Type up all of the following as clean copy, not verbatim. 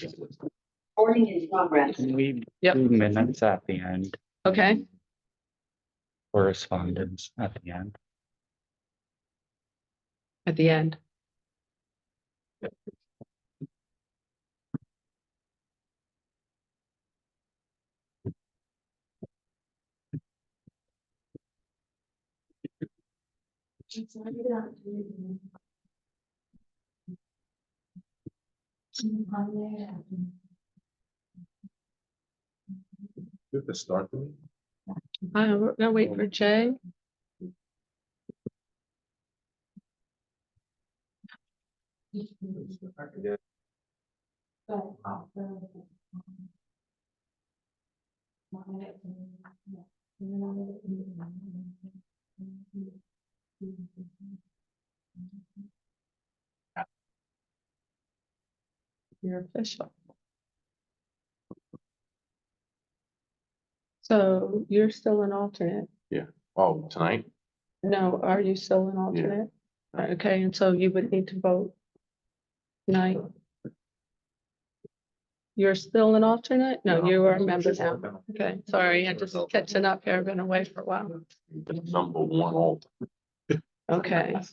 Recording in progress. Can we Yep. do minutes at the end, Okay, correspondence at the end? at the end. You have to start the meeting. We're gonna wait for Jay. You're official. So you're still an alternate? Oh, tonight? No, are you still an alternate? Okay, and so you would need to vote tonight. You're still an alternate? No, you are a member now. Okay, sorry, I'm just catching up here. I've been away for a while. Number one alt. Okay. Yes.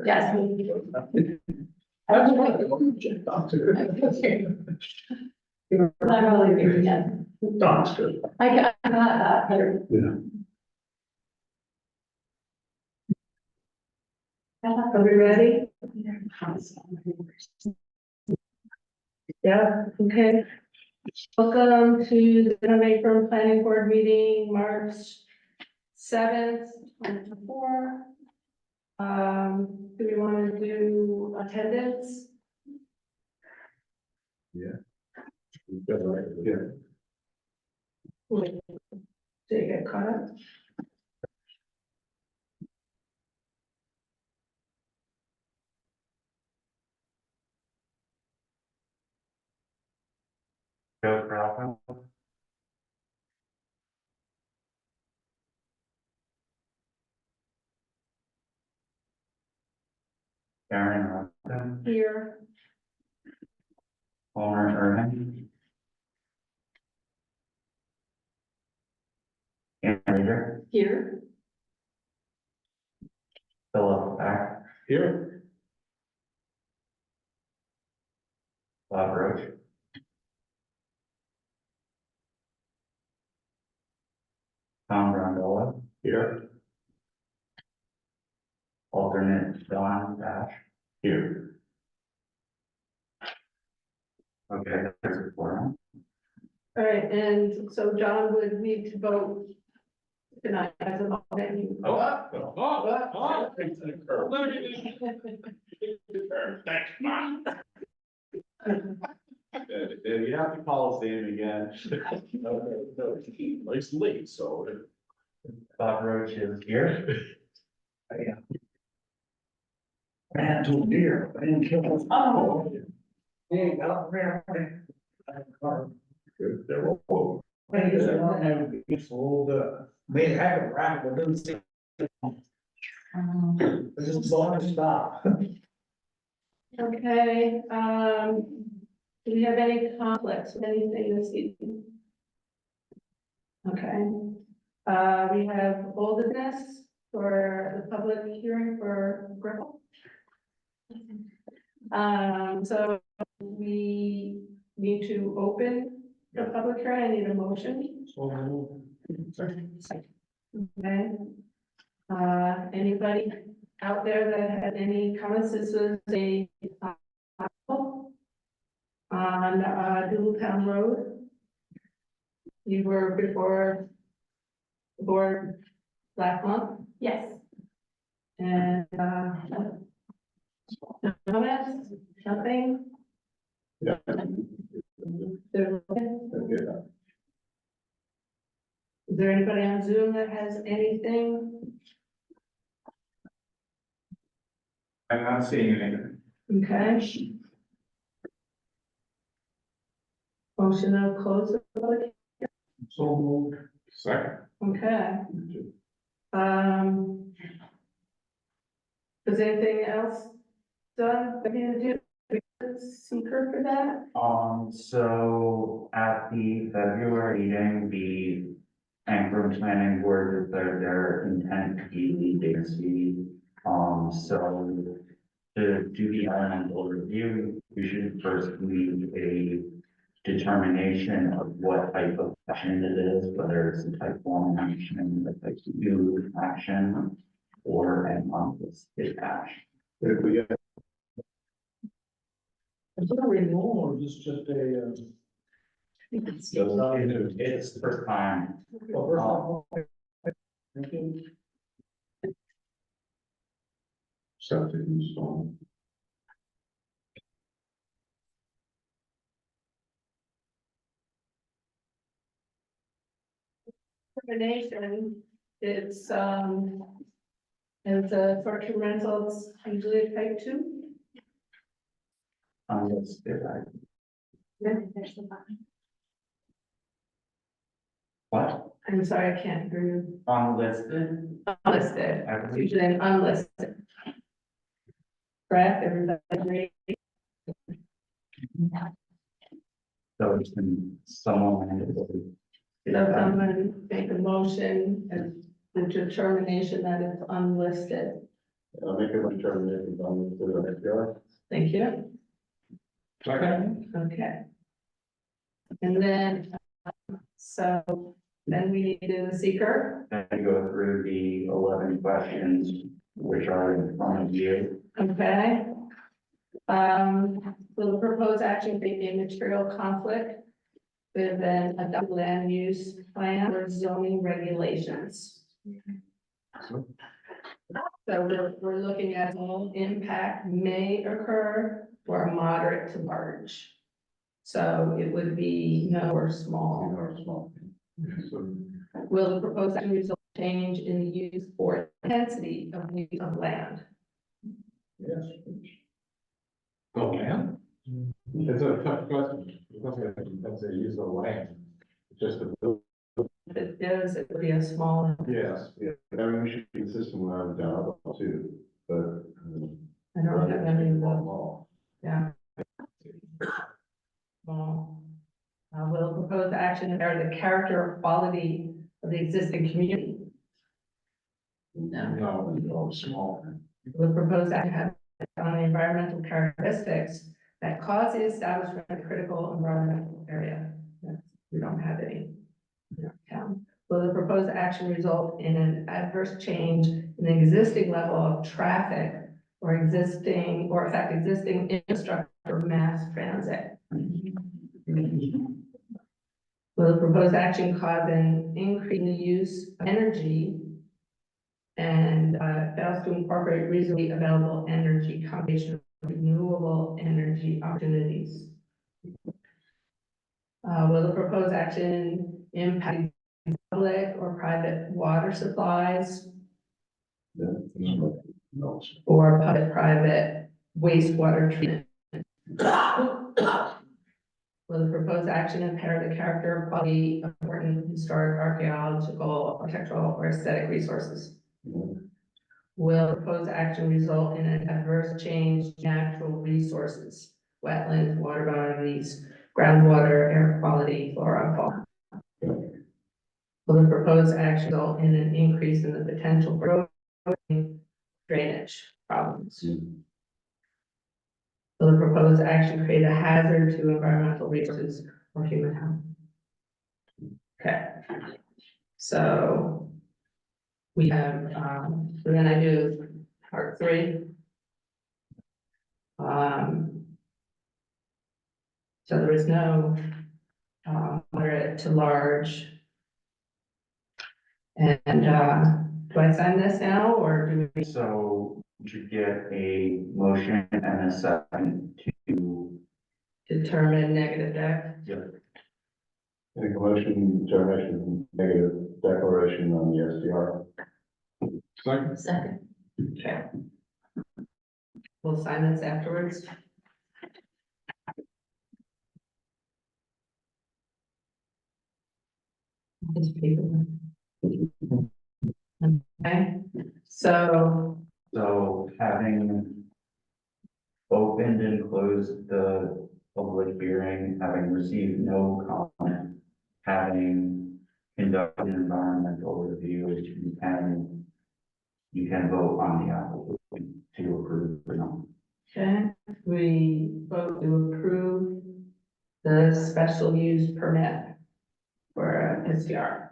Yes. Not really here yet. That's good. I got that. Are we ready? Yeah, okay. Welcome to the Penn Planning Board meeting, March 7th, 2024. Do we want to do attendance? Yeah. Did you get caught up? Joe Bravo. Karen Robinson, Here. Palmer Irving. Ann Reader, Here. Philip Beck, Here. Bob Roach. Tom Brondola, Here. alternate Don Dash. Here. Okay, there's a forum. All right, and so John would need to vote tonight as an alternate. Thanks, Mom. You have to call his name again. It's late, so. Bob Roach is here. Man, to a deer, I didn't kill him. Oh. Yeah, got there. They're all. Hey, this one had to be sold, made a heck of a racket, but didn't see. This is bonus stop. Okay, do we have any conflicts with anything this evening? Okay, we have old business for the public hearing for Gripple. So we need to open the public hearing. I need a motion. Okay. Anybody out there that had any comments? This was a on Doodletown Road. You were before the board last month? Yes. And no comments? Nothing? Yeah. Is there anybody on Zoom that has anything? I'm not seeing anything. Okay. Motion to close the public. So moved. Second. Okay. Um. Is anything else done, we need to do seeker for that? So at the February meeting, the Anchorage Planning Board declared their intent to be lead agency. So to do the elemental review, we should first need a determination of what type of action it is, whether it's a type 1 action, a type 2 action, or an unlisted action. If we get, Is that a renewal or is this just a, It's the first time. Thank you. septic installed. Termination, it's a short-term rental, it's usually a type 2. Unlisted, what? I'm sorry, I can't hear you. Unlisted? Unlisted, I it's believe, usually an unlisted. Correct, everybody agree? so it's been someone mandated. So someone make a motion and the determination that it's unlisted. I'll make a determination on the SDR. Thank you. Second. Okay. And then, so then we need to do the seeker. And go through the 11 questions which are in front of you. Okay. Will the proposed action be a material conflict with an adopted land use plan or zoning regulations? So we're looking at all impact may occur or moderate to large. So it would be no or small. Or small. Will the proposed action result in change in the use or intensity of use of land? Yes. Oh, man. It's a tough question, because that's a use of land, just a, If it is, it would be a small. Yes, yeah, I mean, we should be consistent with our job too, but. I don't have any of those. Well, Yeah. Well, will the proposed action impair the character or quality of the existing community? no, small. Will the proposed action have on the environmental characteristics that cause the establishment of a critical environmental area? We don't have any in our town. Will the proposed action result in an adverse change in the existing level of traffic or affect existing infrastructure of mass transit? Will the proposed action cause an increase in the use of energy and fails to incorporate reasonably available energy combination of renewable energy opportunities? Will the proposed action impact public or private water supplies No. or public-private wastewater treatment? Will the proposed action impair the character or quality of important historic, archaeological, architectural, or aesthetic resources? Will the proposed action result in an adverse change in natural resources, wetlands, water bodies, groundwater, air quality, flora, and fauna? Will the proposed action result in an increase in the potential for drainage problems? Will the proposed action create a hazard to environmental resources or human health? Okay. So we have, so then I do part 3. So there is no, moderate to large. And, do I sign this now or do we? So to get a motion and a second to, Determine negative deck? Make a motion, determination, negative declaration on the SDR. second, Second. Okay. We'll sign this afterwards. This paper. Okay, so, So having opened and closed the public hearing, having received no comment, having conducted an environmental review, you can vote on the application to approve or not. okay, we vote to approve the special use permit for SDR.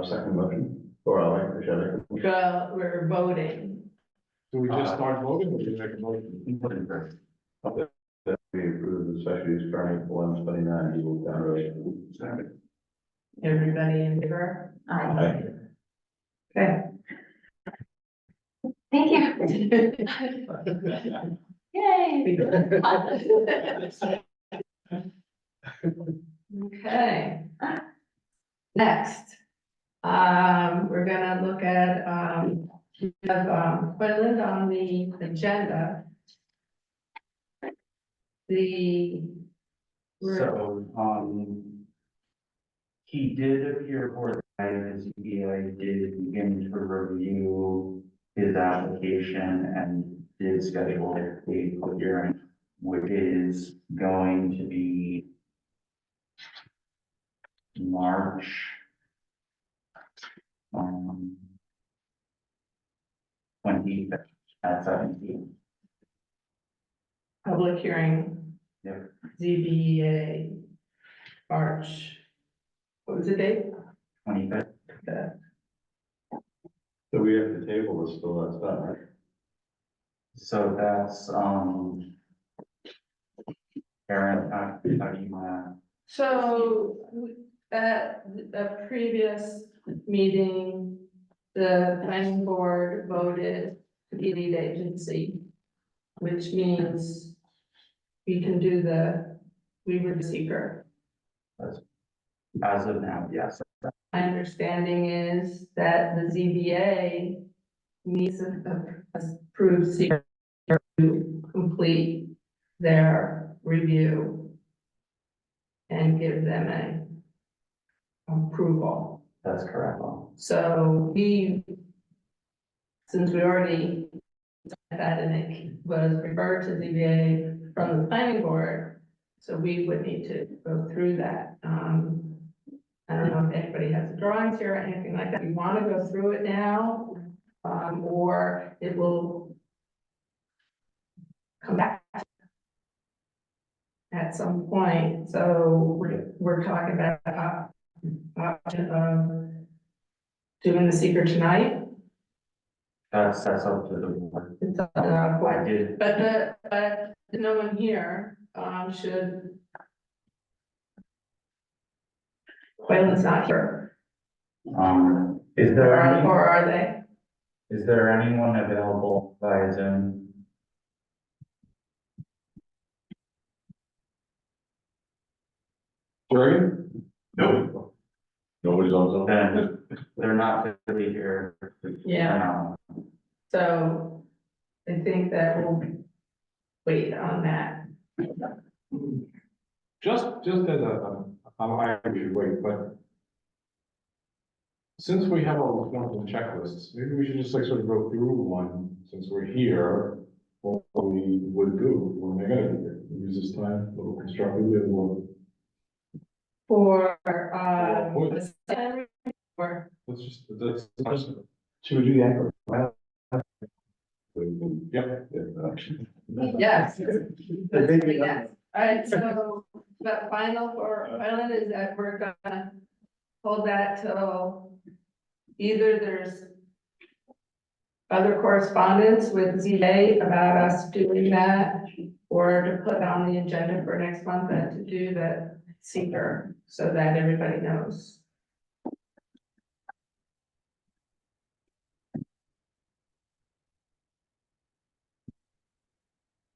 Second motion, or I'll make, should I make? Well, we're voting. Do we just start voting or do we make a motion? You put it first. That we approve the special use permit for 129 Eagle Town Road. Second. Everybody in favor? Aye. Okay. Thank you. Yay. Okay. Next, we're gonna look at, we have, Quinlan on the agenda. The. So, he did appear for the ZBA, did begin to review his application and did schedule a public hearing, which is going to be March 25th at 17. Public hearing. Yep. ZBA, March, what was the date? 25th. So we have to table this till that's done, right? So that's, Aaron, how do you want So, at a previous meeting, the planning board voted to be lead agency, which means we can do we were the seeker. as of now, yes. My understanding is that the ZBA needs a approved seeker to complete their review and give them a approval. That's correct. So since we already did that and it was referred to ZBA from the planning board, so we would need to go through that. I don't know if anybody has the drawings here or anything like that. You want to go through it now, or it will come back at some point. So we're talking about option of doing the secret tonight. That's up to the board. It's up to the I board. did, But no one here, should. Quaylen's not here, is or are they? is there anyone available via Zoom? Jerry? No. Nobody's on Zoom? Then they're not really here. Yeah. So I think that we'll wait on that. Just as I should wait, but since we have all the forms and checklists, maybe we should just like sort of go through one, since we're here, what we would do when they're gonna do it. Use this time a little constructively, a little, For, let's just. Should we do that? Yep. yes. Yes. All right, so the final for Quaylen is that we're gonna hold that till either there's other correspondence with ZA about us doing that, or to put on the agenda for next month and to do the seeker so that everybody knows.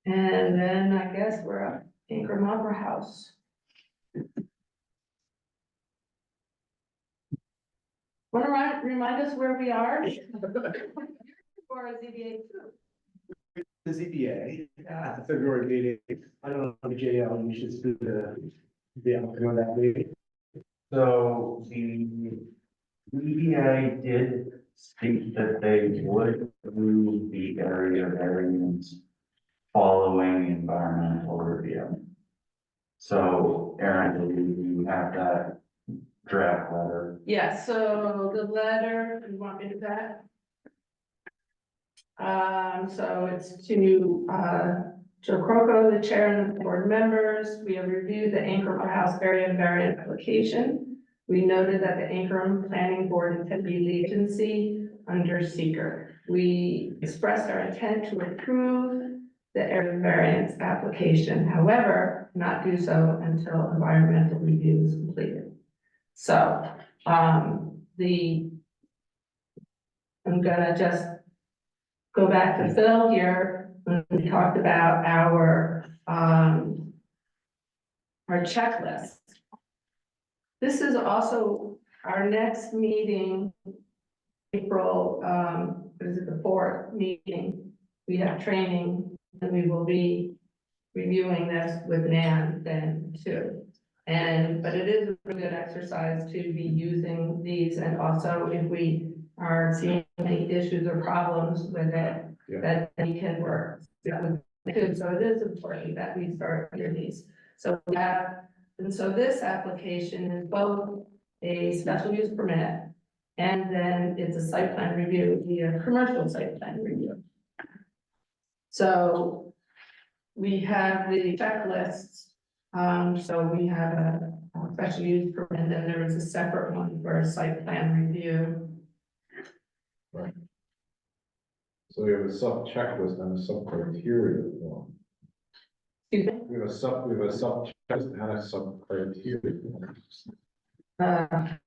And then I guess we're at Ingram Opera House. Want to remind us where we are? For ZBA two. The ZBA, the February meeting, I don't know, JL, you should do the applicant on that meeting. So the EDA did state that they would approve the area variance following environmental review. So Aaron, do you have that draft letter? Yeah, so the letter, you want me to do that? So it's to, Joe Croco, the chair and the board members. We have reviewed the Ankrum House area variant application. We noted that the Ankrum Planning Board intended to be the agency under seeker. We expressed our intent to approve the area variance application, however, not do so until environmental review is completed. So, I'm gonna just go back to Phil here. When we talked about our checklist. This is also our next meeting, April, what is it, the 4th meeting? We have training and we will be reviewing this with Nan then too. But it is a really good exercise to be using these, and also if we are seeing any issues or problems with it, Yeah. that we can work. So it is important that we start doing these. So we have, and so this application is both a special use permit and then it's a site plan review, a commercial site plan review. So we have the checklists. So we have a special use permit, and then there is a separate one for a site plan review. So we have a sub checklist and a sub criteria form. Excuse me? We have a sub checklist and a sub criteria form. I'm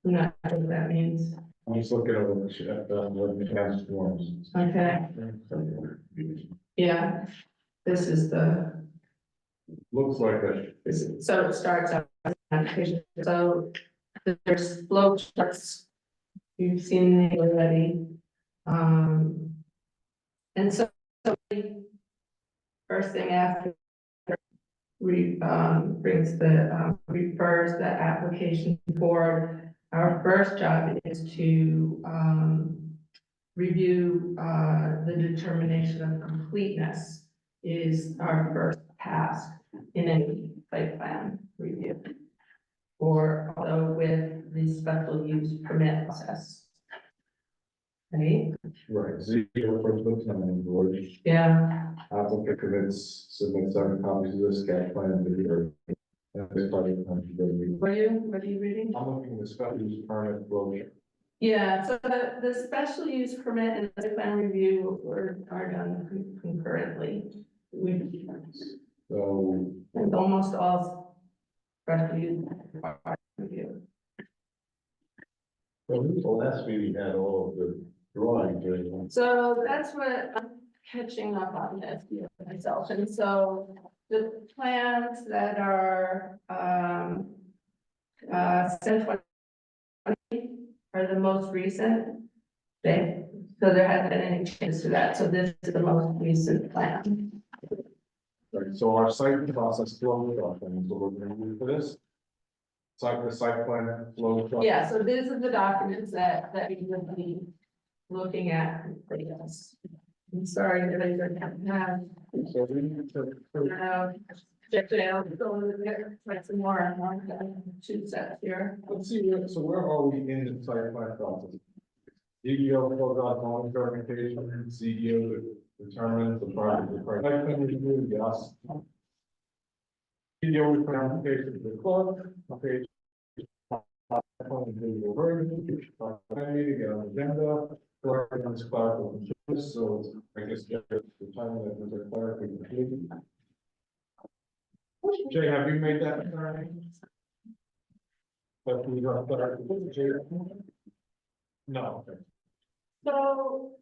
not sure what that means. I'm just looking at what the chance forms. Okay, yeah, this is the, Looks like that. so it starts out as an application, so there's flow charts. You've seen it already. And so first thing after brings the, refers the application forward. Our first job is to, review, the determination of completeness is our first task in any site plan review. Or also with the special use permit process. Right? Right, zero for the planning board. Yeah, Applicant submits 7 copies of the sketch plan to the. This project plan to the. what are you reading? I'm looking at the special use permit flow. Yeah, so the special use permit and the site plan review are done concurrently. So, And almost all special use review. So the last meeting had all of the drawings, right? So that's what I'm catching up on this myself, and so the plans that are, since are the most recent. So there hasn't been any changes to that, so this is the most recent plan. right, so our site process flow document, so we're gonna use for this. The site plan flow. document. Yeah, so these are the documents that we will be looking at. Yes. I'm sorry that I don't have. So we need to. I'll go over there, write some more, two sets here. Let's see, so where are we in the site plan process? DEO fills out all documentation, CDO determines the project requires site plan review, yes. CDO with application to the court, okay. Meeting, get on the agenda, correct on this clerical, so I guess the time that there's a clerical completed. Jay, have you made that? But we got clerical, Jay? No, okay. So.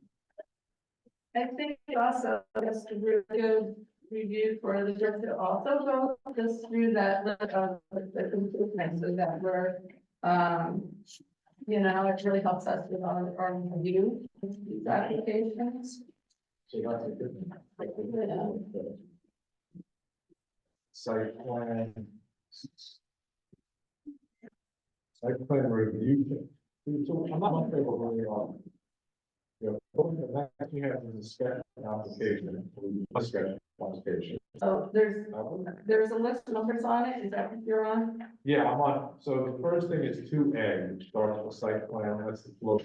I think it also just a really good review for the judge to also go just through that list of the improvements so that we're, you know, it really helps us with our review of these applications. So that's a good. Yeah. Site plan, Site plan review. So I'm not sure what we are. Yeah, the next you have is a sketch application, a sketch application. Oh, there's a list of numbers on it, is that what you're on? Yeah, I'm on, so the first thing is 2A, which starts with site plan, that's the flow.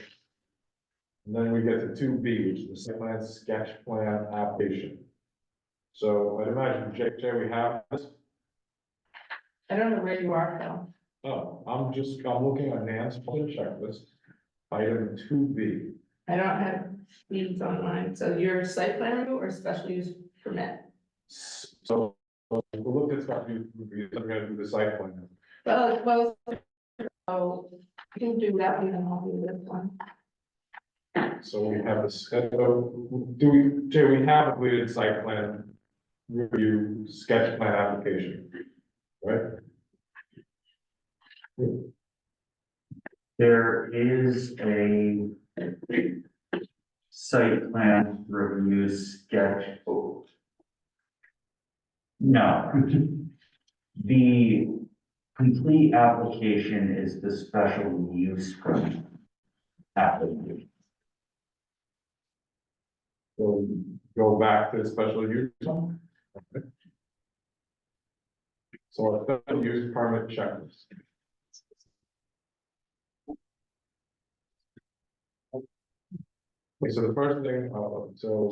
And then we get to 2B, which is the site plan sketch plan application. So I'd imagine, Jay, we have this. I don't know where you are, though. Oh, I'm looking at Nan's checklist, item 2B. I don't have these online, so your site plan review or special use permit? So we'll look at stuff, we're gonna do the site plan. Well, so you can do that one and I'll do this one. So we have this, Jay, we have a completed site plan review sketch plan application, right? There is a site plan review sketch. Oh. No. The complete application is the special use permit application. So go back to the special use. Okay. So a special use permit checklist. Okay, so the first thing, so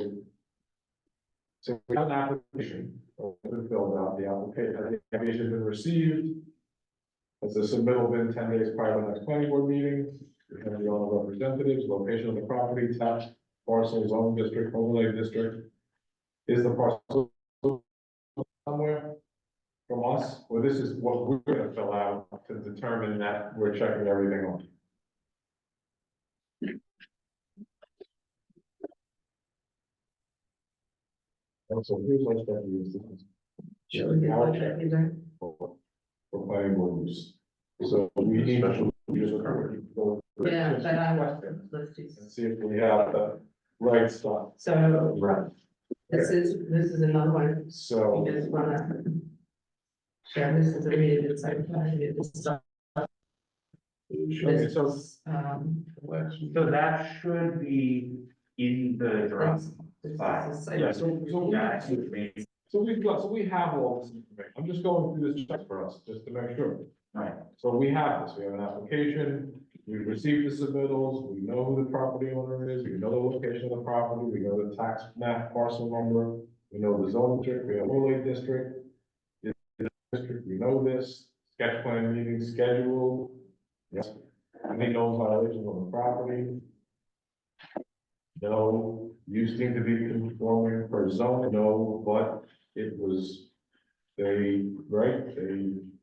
we have an application, been filled out, the application has been received. As a submittal been 10 days prior to the next planning board meeting, we have the owner representatives, location of the property, tax, parcel, zone district, overlay district. Is the parcel somewhere from us, or this is what we're gonna fill out to determine that we're checking everything on? And so here's what that is. Sure, we can look at either. For planning board use. So we need special use permit. Yeah, but I Question let's do. and see if we have the right stuff. So Right. this is another one. So. You just wanna. Share this as a read it, site plan, read this stuff. Okay, so So that should be in the draft This is file. a site- yeah, so we have all this information. I'm just going through this check for us, just to make sure. Right, So we have this, we have an application, we've received the submittals, we know who the property owner is, we know the location of the property, we know the tax map parcel number, we know the zone district, we have overlay district. District, we know this, sketch plan meeting schedule. Yes, any known violations on the property. No, you seem to be conforming per zone, no, but it was, they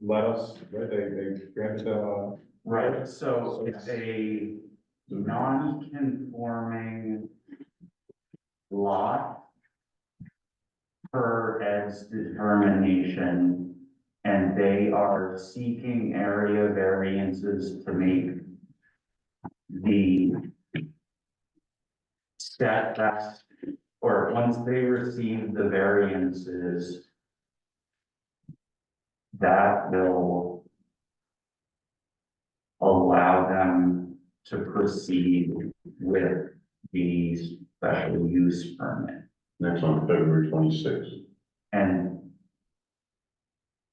let us, right, they granted, right, so it's a non-conforming lot per Ed's determination, and they are seeking area variances to make the setbacks, or once they receive the variances, that will allow them to proceed with the special use permit. Next on February 26th. And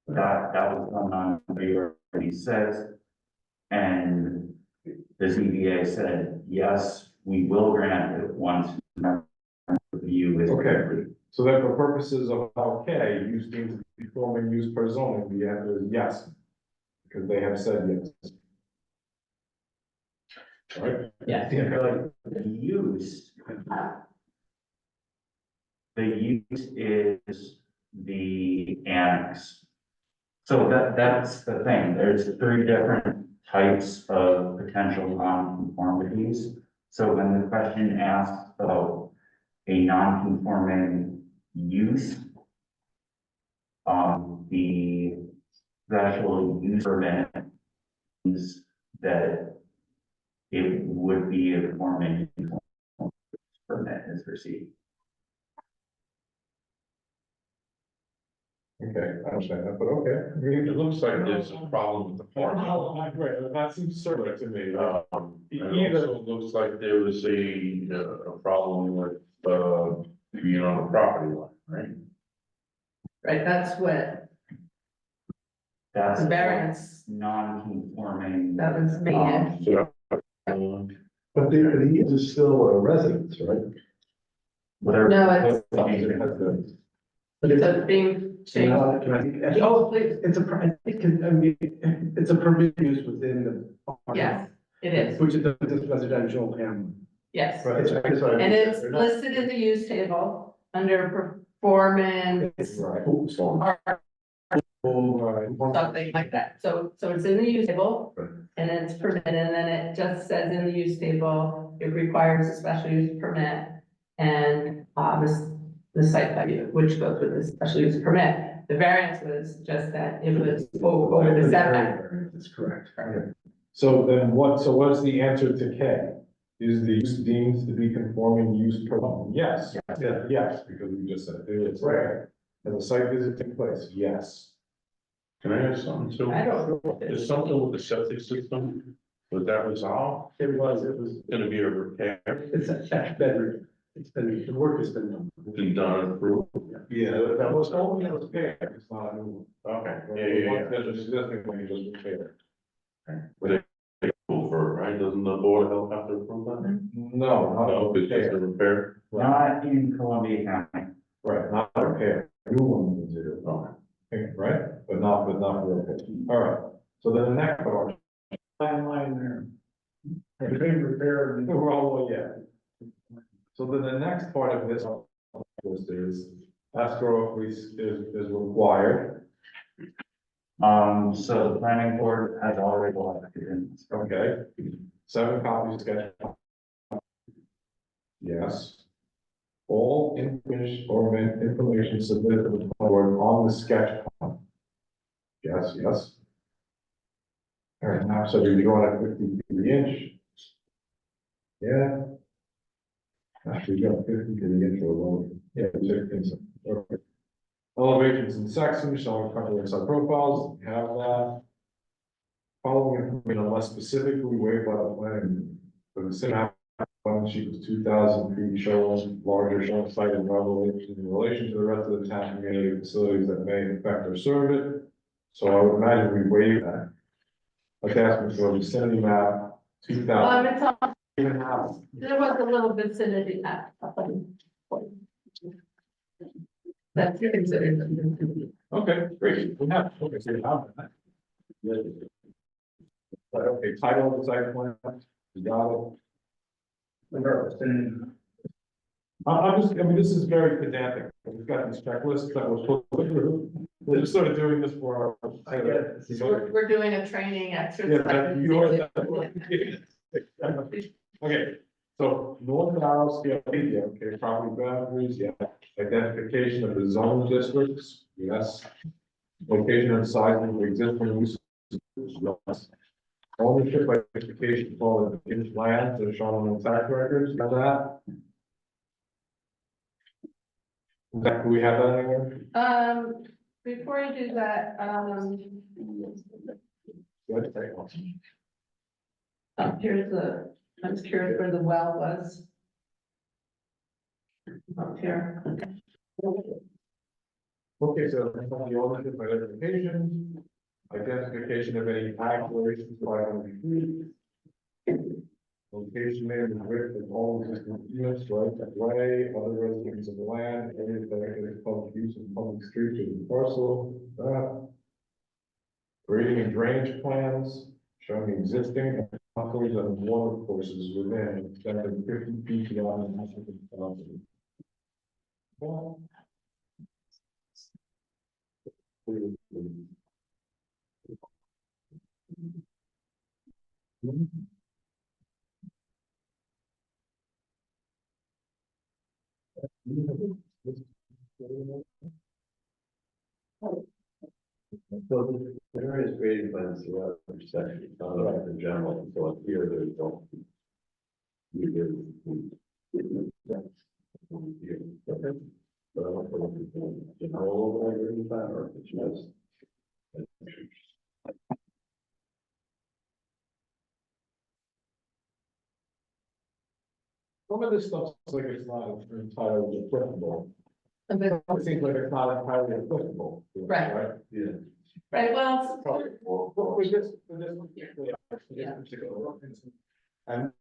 that was going on February 26th. And the ZBA said, yes, we will grant it once review is. okay. So that for purposes of okay, you seem to be conforming use per zone, the answer is yes. Because they have said yes. All right? Yeah, I think like the use is the annex. So that's the thing, there's 3 different types of potential nonconformities. So when the question asks about a non-conforming use, the special use permit is that it would be a conforming permit is received. Okay, I understand that, but okay. I mean, It looks like there's a problem with the parking. Right, that seems circular to me. And it also looks like there was a problem with, being on the property line, right? Right, that's what That's the variance non-conforming. that was made. So, But he is still a resident, right? Whatever. No, it's, But it's, so being changed. Oh, please, it's a, I mean, it's a permitted use within the. yes, it is, Which is a residential and. yes. Right. And it's listed in the use table under performance, Right. or something like that. So it's in the use table and it's permitted, and then it just says in the use table, it requires a special use permit. And, the site value, which goes with the special use permit. The variance was just that it was over the setback. That's correct. So then so what's the answer to K? Is the use deemed to be conforming use per? Yes. Yeah. Yes, because we just said it is, right? Has a site visit take place? Yes. can I ask something too? I don't know. There's something with the septic system, was that resolved? It was, Gonna be a repair, it's a bedroom. It's been, the work has been done. been done and approved? Yeah, that was only a repair, it's not a new one. Okay, yeah. There's existing one, you just repair. But it, over, right, doesn't the board of health have to approve that? No, not a No, it's just a repair. repair. Not in Columbia County. Right, not a repair, new one is it, okay, right? But not for repair. All right, so then the next part. Timeline there. The big repair. We're all, yeah. So then the next part of this is escrow is required, So the planning board has already elected in. okay? 7 copies of sketch. Yes. All information submitted to the board on the sketch plan. Yes, yes. All right, now, so you're drawing a 50 inch. Yeah. Actually, you got 50 to the inch or lower. Yeah, 16, okay. Elevations and sections showing front and side profiles, you have that. Following information unless specifically waived by the plan, for the cinema, one sheet was 2,000 feet showing larger showing site and elevation in relation to the rest of the town community facilities that may affect or serve it. So I would imagine we waive that. Let's ask them for a vicinity map, 2,000. It's on, Even house. there was a little vicinity map. That's considered. Okay, great. We have, okay, so you have that. But, okay, title of the site plan, you got it. I mean, this is very pedantic. We've got these checklists that we're supposed to do. We're just sort of doing this for our. I get it. We're doing a training Yeah, exercise. that you are. Okay, so north arrow scale, yeah, okay, property boundaries, yeah, identification of the zone districts, yes. Location and size of the existing uses, yes. Ownership identification for the inch lands that are shown on the tax records, you have that? Do we have that anywhere? Before you do that, Good. here's I was curious where the well was. Up here. Okay, so the ownership identification of any operations by location name and width of all existing units, right of way, other residents of the land, areas that public use and public streets of the parcel, grading and drainage plans showing existing aquifers and water courses within extended 50 feet beyond the maximum boundary. So there is grading plans throughout the section, not like in general, so like here, there's don't. You do. Okay. But I don't know if people, you know, all over in that, or if it's just. Some of this stuff is like it's not entirely applicable. But- It seems like it's not entirely applicable. Right. Yeah. Right, well, Well, with this particular reference, And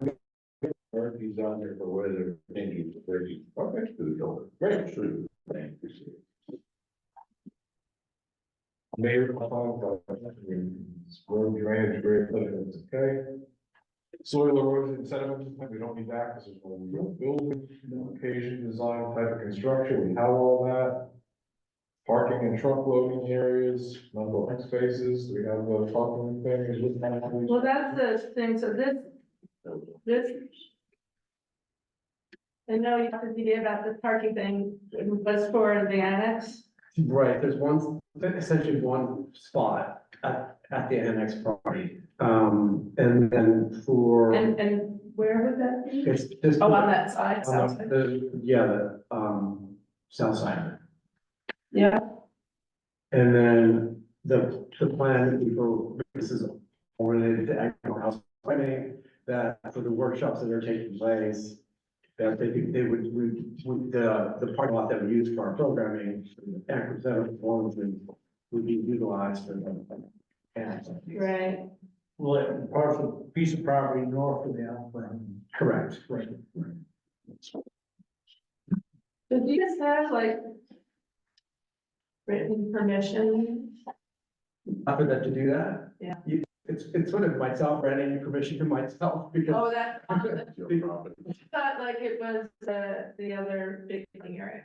or he's on there for whether maybe it's very, okay, to the building. Great. True. Thank you. Mayor, road drainage, great, it's okay. Soil erosion and sediment, we don't need that because there's no real building, location, design, type of construction, we have all that. Parking and truck loading areas, number of spaces, do we have the parking things with that? well, that's the thing, so this. I know you have to be about the parking thing, was for the annex. Right, there's one, essentially one spot at the annex property. And then for, And where would that be? it's just. Oh, on that side, south On side. the south side. Yeah, And then the plan for, this is all related to agricultural house planning, that for the workshops that are taking place, that they would, the parking lot that we use for our programming, agricultural would be utilized for the. right. Well, it parcel, piece of property north of the outland. Correct. Right. So do you just have like written permission? For them to do that? Yeah. It's sort of myself granting permission to myself because. Oh, that's, I Your property. thought like it was the other big parking area.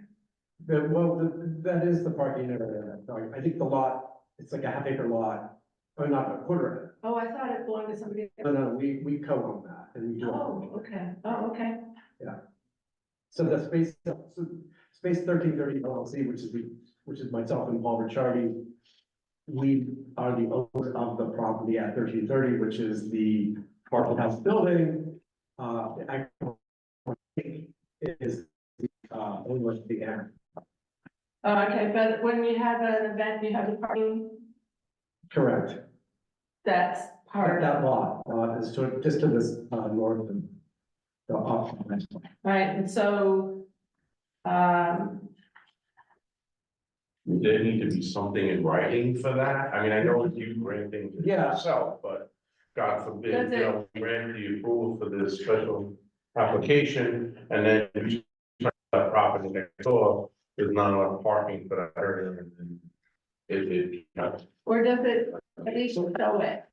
That is the parking area. I think the lot, it's like a half acre lot, or not a quarter. Oh, I thought it belonged to somebody. No, no, we co-own that and we do. Oh, okay, oh, okay. So the space 1330 LLC, which is myself and Paul Ricciardi. We are the owners of the property at 1330, which is the Parkland House building. It is owner of the area. Oh, okay, but when you have an event, you have the parking, Correct. that's part That of, lot, is just to this, north and the off. right, and so, There need to be something in writing for that. I mean, I know you grant things Yeah. yourself, but God forbid, Does you know, grant the approval for this special application and then you start that property next door, there's not enough parking for that area and then you know, or does it at least show it?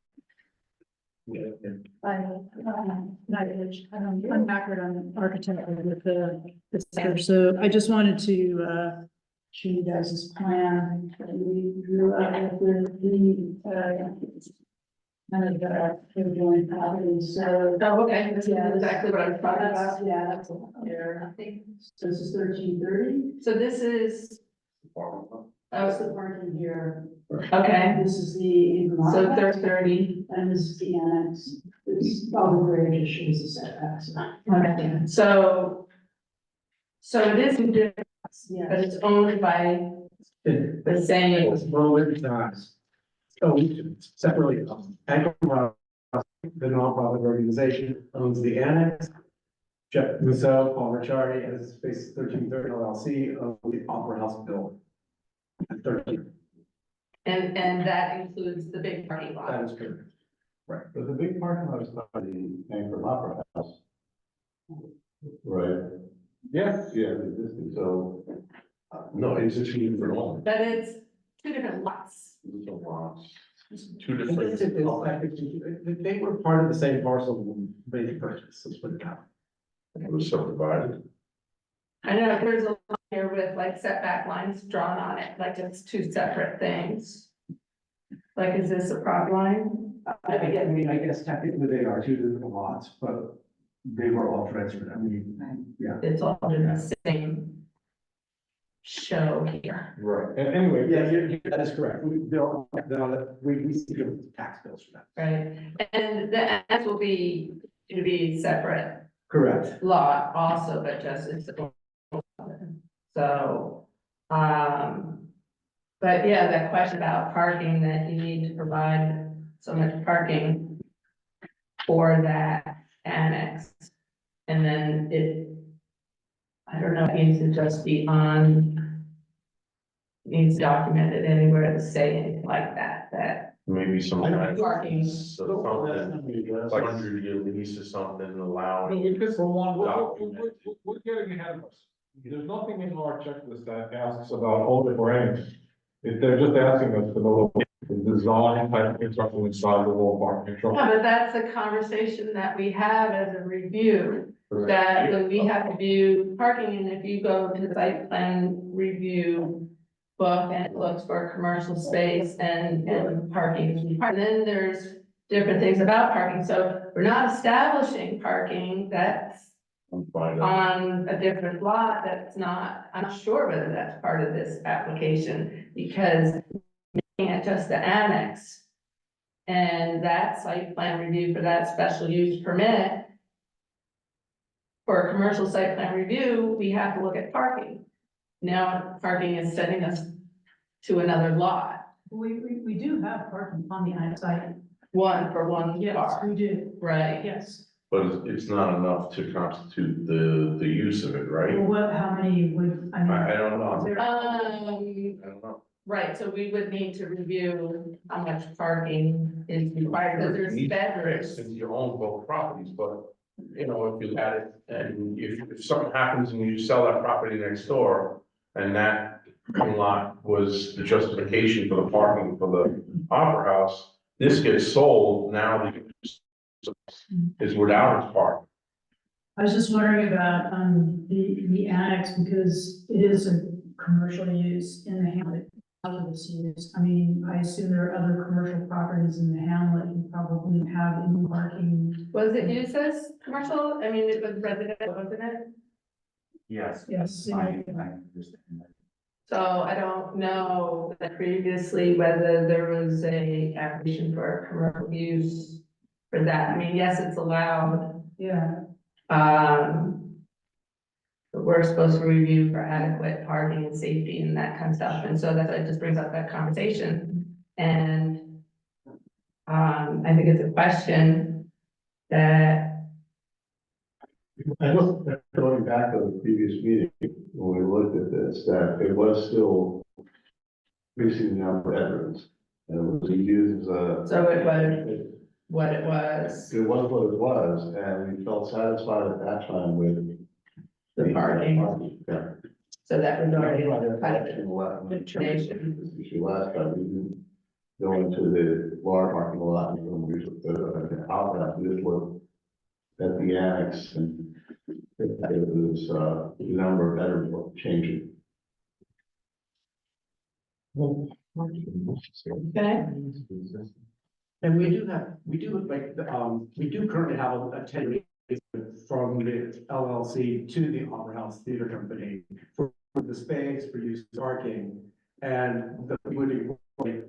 I'm backward on architecture with the sector, so I just wanted to show you guys this plan that we drew up with the kind of the joint properties, so. Oh, okay, this is Yeah, exactly what I was talking about. That's, yeah, that's there, I think, so this is 1330, So this is, that's the parking here, okay, this is the. so there's 30, And this is the annex, this probably where it just shows the setbacks. okay, so it is, different, but Yeah, it's owned by the same, So separately, the nonprofit organization owns the annex. Jeff Musso, Paul Ricciardi, and his space 1330 LLC owns the Opera House building. At 13, and that includes the big parking that lot. is correct. But the big parking lot is not the Anchor Opera House. Right, Yeah, yeah, the existing, so. no, it's a two different one. But it's two different lots. It's a lot. Two It's different. technically- They were part of the same parcel when they purchased, let's put it that way. It was subdivided. I know there's a lot here with like setback lines drawn on it, like it's two separate things. Like, is this a prop line? I mean, I guess technically they are two different lots, but they were all transferred. I mean, yeah. It's all in the same show here. right, and anyway. That is correct. We see the tax bills for that. Right, and the S will be, to be separate Correct. lot also, but just it's. So, But yeah, that question about parking, that you need to provide so much parking for that annex. And then I don't know, it needs to just be needs documented anywhere to say anything like that. Maybe some kind of. Parking. Something, like 100-year lease or something No, allowing. because we're Documented. getting ahead of us. There's nothing in our checklist that asks about all the parameters. If they're just asking us to know the design, type of construction inside the wall parking truck. Yeah, but that's a conversation that we have as a review, that when we have to do parking, and if you go to the site plan review book and it looks for commercial space and parking, and then there's different things about parking, so we're not establishing parking, that's I'm fine. on a different lot, that's not, I'm not sure whether that's part of this application, because making it just the annex. And that site plan review for that special use permit. For a commercial site plan review, we have to look at parking. Now, parking is sending us to another lot, We do have parking on the outside. one for one Yes, car, we do, right? yes. But it's not enough to constitute the use of it, right? Well, how many would, I mean? I don't know. is there- I don't know. Right, so we would need to review how much parking is required, because there's Each bedrooms. Since you own both properties, but, you know, if you had it, and if something happens and you sell that property next door, and that lot was the justification for the parking for the Opera House, this gets sold, now the use is without its park. I was just wondering about, the annex, because it is a commercial use in the hamlet. This use, I mean, I assume there are other commercial properties in the hamlet, you probably have any parking. Was it used as commercial? I mean, it was residential, wasn't it? Yes. Yes. I understand that. So I don't know that previously whether there was a application for commercial use for that. I mean, yes, it's allowed. Yeah, But we're supposed to review for adequate parking and safety and that kind of stuff. And so that just brings up that conversation. And I think it's a question that, I look, going back to the previous meeting, when we looked at this, that it was still increasing the number of bedrooms. And it was used as a. so it was what it was, It was what it was, and we felt satisfied at that time with. the parking. Yeah. So that was already Right, kind of in the last- determination. this issue last time, we didn't go into the large parking lot and go use the outlet, we just looked at the annex and it was, the number of bedrooms were changing. Okay. And we do currently have a 10 from the LLC to the Opera House Theater Company for the space, for use of parking, and that we would incorporate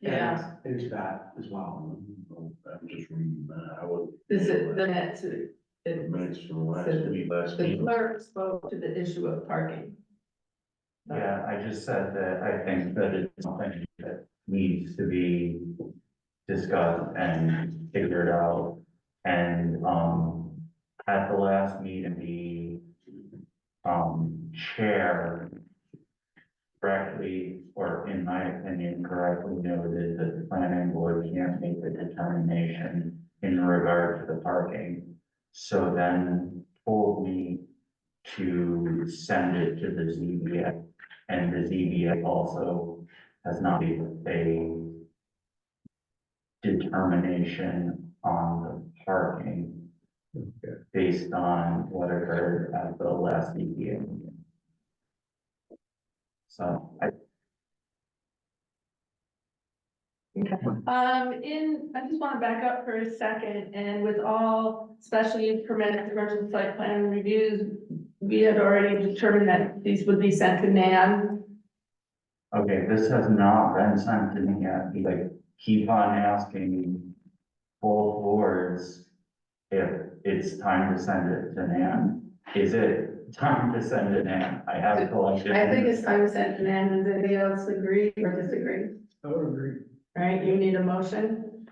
Yeah. into that as well. I'm just reading that, I would. This is the minutes. Minutes from last The- week, last The meeting. clerk spoke to the issue of parking. Yeah, I just said that I think that it's something that needs to be discussed and figured out. And, at the last meeting, the, chair correctly, or in my opinion, correctly noted that the planning board can't make the determination in regard to the parking. So then told me to send it to the ZBA, and the ZBA also has not made a determination on the parking based on what occurred at the last ZBA meeting. So I I just want to back up for a second, and with all special use permit, commercial site plan reviews, we had already determined that these would be sent to Nan. Okay, this has not been sent to me yet, because I keep on asking both boards if it's time to send it to Nan. Is it time to send it in. I have collected. I think it's time to send an end. Does anybody else agree or disagree? I would agree. All right, you need a motion?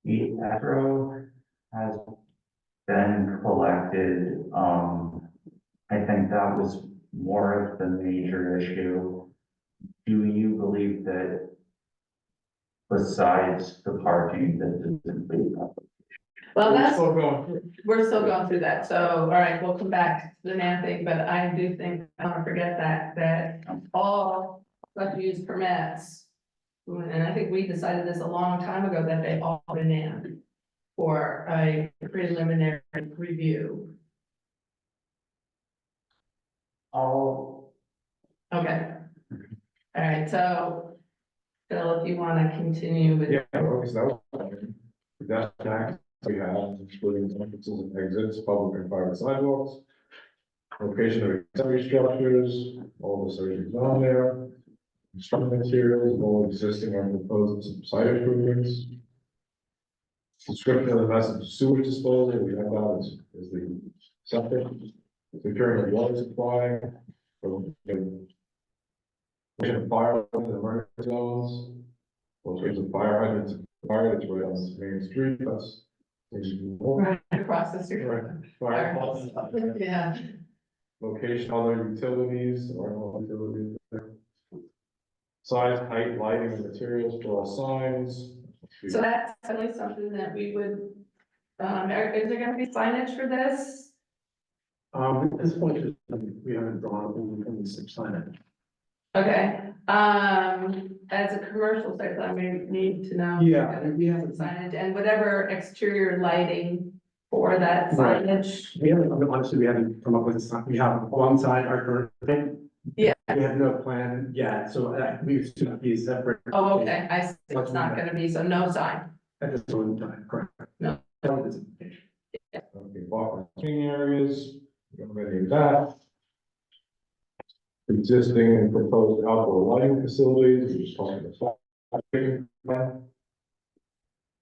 The afro has been collected, I think that was more of the major issue. Do you believe that besides the parking, that this is included? Well, We're that's, still going through. we're still going through that, so, all right, we'll come back to the man thing, but I do think, I don't forget that all special use permits, and I think we decided this a long time ago, that they all been in for a preliminary review. All, Okay. All right, so, Phil, if you wanna continue with. Yeah, well, that was fine. That's tax we have, including entrances and exits, public and private sidewalks. Location of accessory structures, all the surgeons on there. Construction materials, all existing or proposed site improvements. Description of the method of sewage disposal, we have that is the septic. Securing the water supply. Fire in the emergency zones. Well, there's a fire hydrant, fire, it's right on the main street, that's. Right across the street. Right, fire department. Yeah, Location, other utilities, there are no utilities there. Size, height, lighting, and materials for all signs. so that's certainly something that we would, Eric, is there gonna be signage for this? At this point, we haven't drawn any such signage. Okay, as a commercial site plan, we need to know. Yeah, we haven't, Signage and whatever exterior lighting for that Right. signage. we haven't, honestly, we haven't come up with a sign. We have one sign, our current thing. Yeah. We have no plan yet, so we used to be separate. Oh, okay, I see, it's not gonna be, so no sign. At this point in time, correct. No. Don't- Okay, buffer screening areas, we don't have any of that. Existing and proposed outdoor lighting facilities, we just talking about. Plan.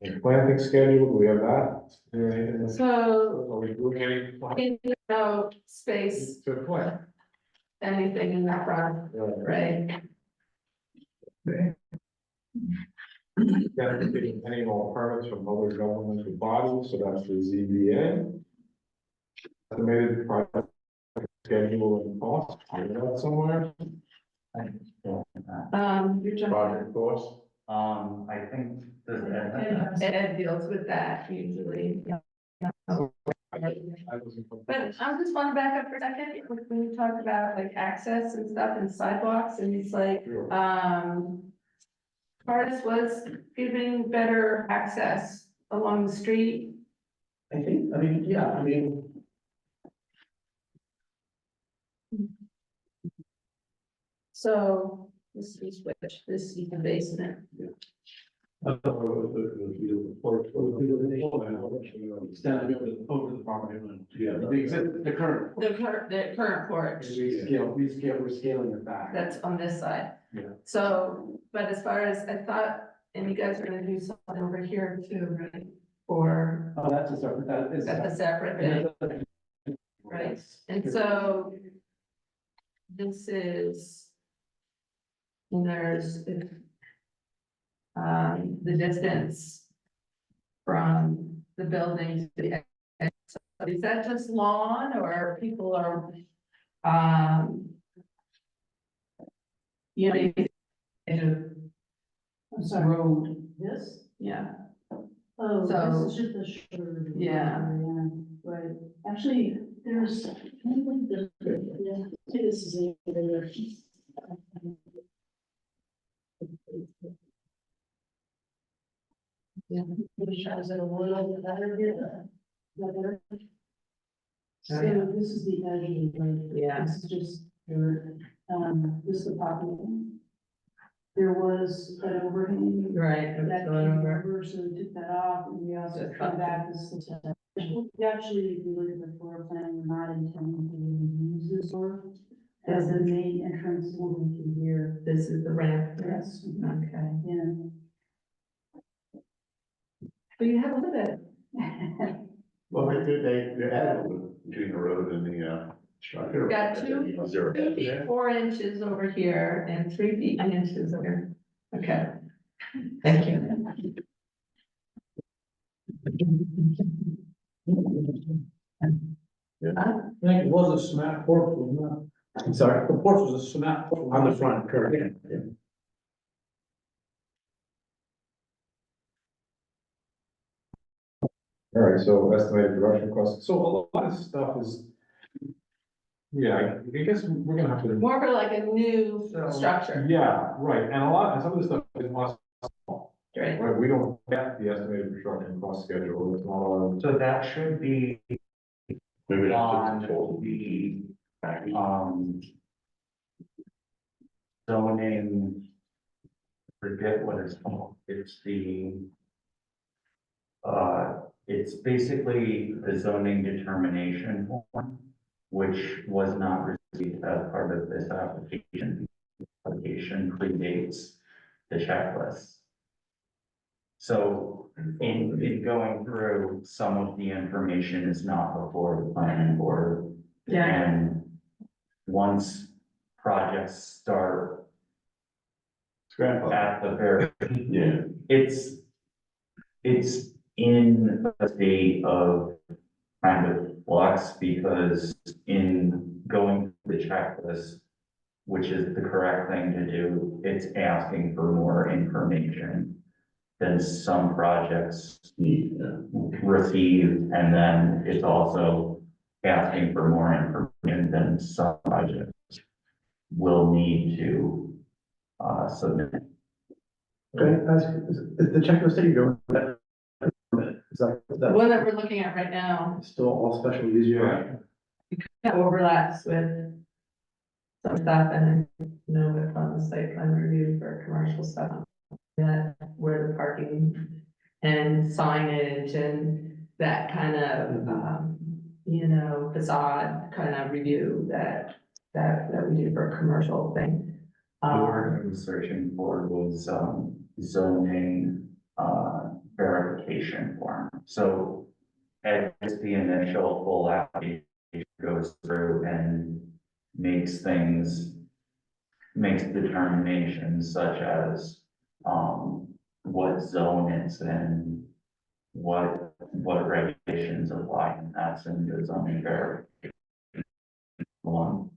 And planting schedule, we have that. Is there anything else? So, Are we doing any? in no space, To plan. anything in the front, right? Getting any and all permits from other governmental bodies, so that's the ZBA. Estimated project schedule and cost, I know that somewhere. You're jumping. Project cost. I think, does that? Ed deals with that usually. But I just want to back up for a second, when you talked about like access and stuff and sidewalks, and it's like, Cardis was giving better access along the street. I think, yeah, So this is which, this is the basement. over the property line. Yeah, the current. The current porch, We're scaling it back. that's on this side. Yeah. So, but as far as I thought, and you guys are gonna do something over here too, right? Or Oh, that's a separate, that is. that's a separate thing, right? And so this is, and there's the distance from the building to the exit. Is that just lawn or people are, you know, I'm sorry, road, this? yeah. Oh, So- this is just a shorter. Yeah. Right, actually, there's, I think there's, yeah, this is a. Yeah, which shows it a little bit better here. Is that better? So this is the edge of the road. Yeah. This is just, this is the property line. There was an overhang. Right, That it's going over. so we took that off, and we also Just come back this. We actually, if you look at the floor plan, we're not intending to use this door. As the main entrance will be through here. This is the ramp. Yes. Okay. Yeah. But you have a little bit. Well, they added between the road and the, structure. Got 2 feet 4 inches over here and 3 feet 9 inches over here. Okay. Thank you. I think it was a cement porch, wasn't I'm sorry, it? The porch was a cement. porch. on the front, correct, yeah. All right, so estimated production costs, so a lot of stuff is. Yeah, I guess we're gonna have to. More for like a new structure, Yeah, right, and some of this stuff is not, right? right, we don't get the estimated construction cost schedule, it's not on. So that should be Maybe on that's just. the, zoning. Forget what it's called, it's it's basically the zoning determination form, which was not received as part of this application. Application predates the checklist. So in going through, some of the information is not before the planning board. Yeah, And once projects start Grandfather. at the very, Yeah. it's in a state of kind of flux, because in going through the checklist, which is the correct thing to do, it's asking for more information than some projects received, and then it's also asking for more information than some projects will need to submit. Okay, is the checklist that you're doing, is the that one that we're looking at right now still all special use? Yeah. overlaps with some stuff and, with on the site plan review for commercial stuff. That where the parking and signage and that kind of, facade kind of review that we do for a commercial thing. The word I was searching for was zoning verification form. So as the initial full application goes through and makes determinations such as what zone it's in, what regulations apply, and that's in the zoning verification along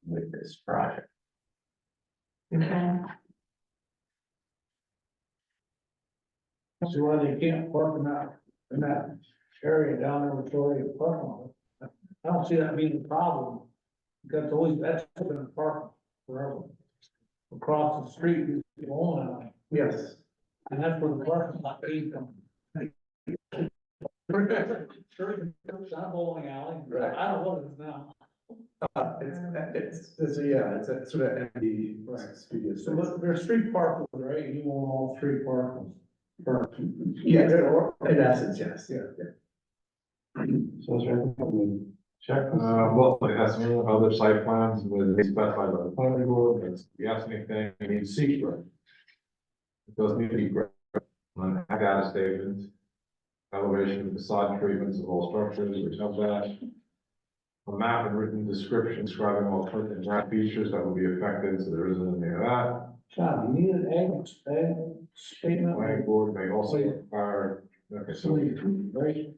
with this project. Okay. So why they can't park in that area down there with Tory parking lot. I don't see that being a problem. Because that's been a park forever. Across the street, you own alley, Yes, and that's where the parking lot came from. Sure, it's not bowling alley, Right. I don't know what it is now. it's a sort of empty studio. So there's street parking, right, you own all street parking. Yeah, in essence, yes, yeah. So is there anything check? Well, it has some other site plans with specified by the planning board, it's, yes, anything, it needs secret. It does need to be great, data statements, elevation and facade treatments of all structures, which have that. A map and written description describing all current and ground features that will be affected, so there isn't any of that. John, you need an ag statement. Planning board may also require, okay, so, Right?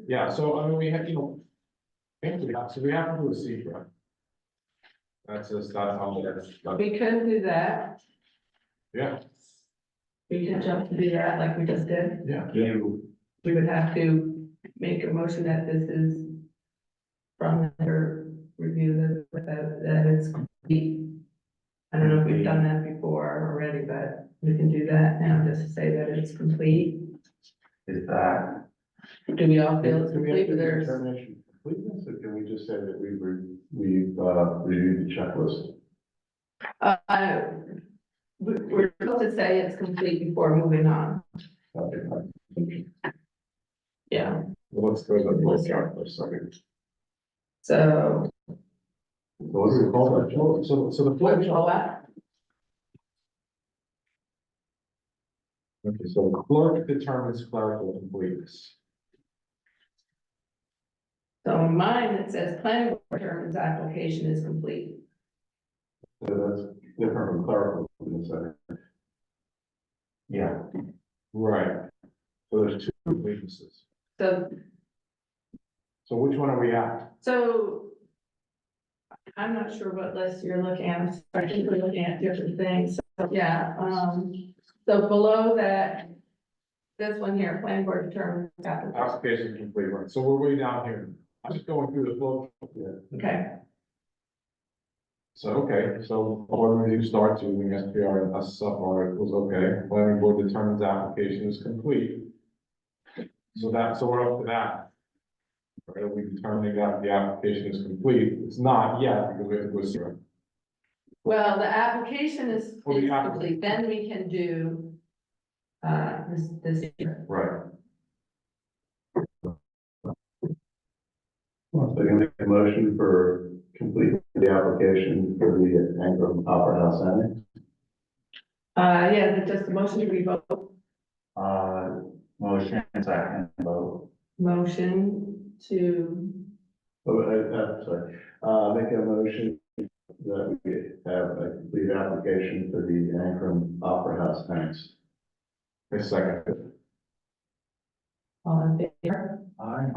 yeah, so, I mean, we have, so we have to do a secret. That's just, that's how that's, We could do that. yeah, We could jump to do that like we just did. yeah. We would have to make a motion that this is from their review that it's complete. I don't know if we've done that before already, but we can do that now, just to say that it's complete. Is that, Do we all feel it's Do we have complete to with do their? determination of completeness, or can we just say that we've reviewed the checklist? We're supposed to say it's complete before moving on. Okay, fine. Yeah, Well, let's go to the flow chart for a second. so. So what do we call that? So the What flow we chart, call that? okay, so the clerk determines clerical completeness. So mine, it says planning board determines application is complete. So that's different from clerical in the center. Yeah, Right. So there's two weaknesses. So, So which one are we at? so I'm not sure what list you're looking at. I think we're looking at different things. So, yeah, so below that, this one here, planning board determines application. Application complete, right? So we're way down here. I'm just going through the flow. Okay, So, okay, so what do we do? Start using SPR and sub articles, okay, planning board determines application is complete. So we're up to that. Right, we determined that the application is complete, it's not yet, because we have to go through. well, the application is Well, the app- complete, then we can do this here. Right. So you make a motion for complete the application for the Ankrum Opera House Annex. Yeah, just a motion to revoke, motion second vote. motion to, Oh, I'm sorry, make a motion that we have a complete application for the Ankrum Opera House Annex. A second. all in favor, Aye.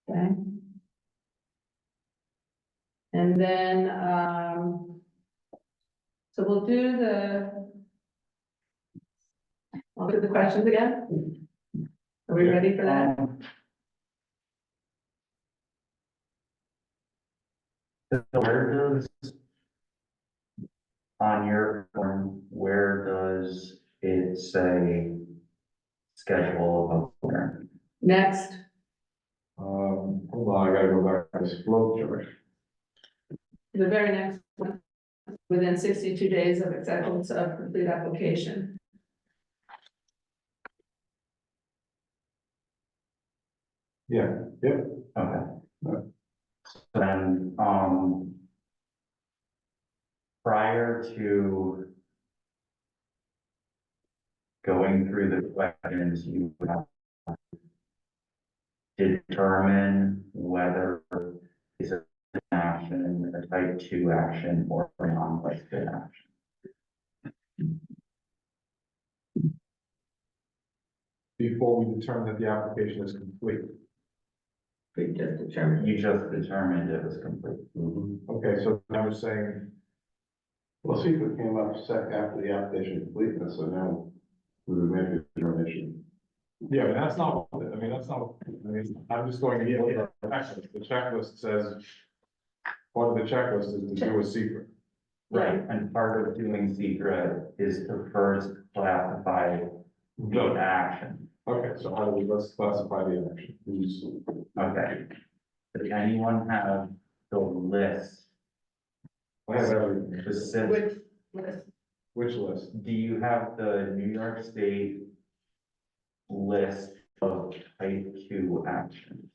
okay? And then, so we'll do I'll do the questions again. Are we ready for that? So where does, on your form, where does it say schedule of a hearing? Next, Hold on, I gotta go back to this flow chart. the very next one, within 62 days of acceptance of complete application. Yeah, yep, Okay. Then, prior to going through the questions, you would have to determine whether it's an action, a type 2 action, or a non-listed action. before we determine that the application is complete. We just determined. You just determined it was complete. Okay, so now we're saying, Well, secret came up after the application completeness, so now we would make a determination. yeah, but that's not, I mean, I'm just going to look at the checklist. The checklist says, part of the checklist is to do a secret. Right, and part of doing secret is to first classify the action. Okay, so how do we, let's classify the action. Who's- Okay. Does anyone have the list? I have everything. Specific, Which list? Which list? do you have the New York State list of type 2 actions?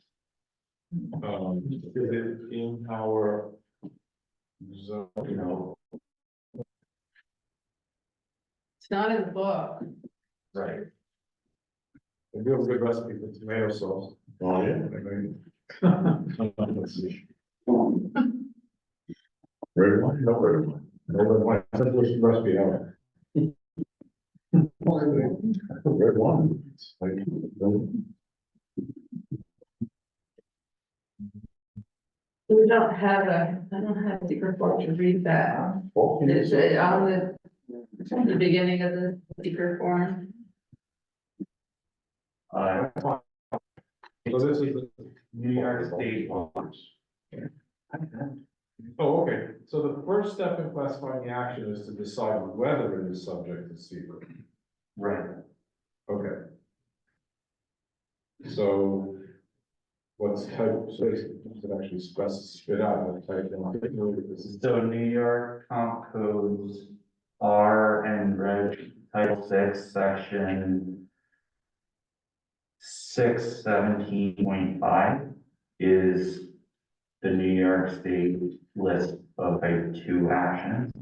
Is it in our zone? You know, It's not in the book. right, We do have a good recipe for tomato sauce. Oh, yeah. I mean, let's see. Red wine, no red wine. No, but my simplest recipe ever. Red wine. It's like, We don't have I don't have a secret form to read that. Is it on the beginning of the secret form? So this is the New York State laws. Oh, okay, so the first step in classifying the action is to decide whether it is subject to secret. Right, Okay. So what's type, so it actually spit out what type. This is so New York comp codes R and Reg Title 6, section 617.5 is the New York State list of type 2 actions.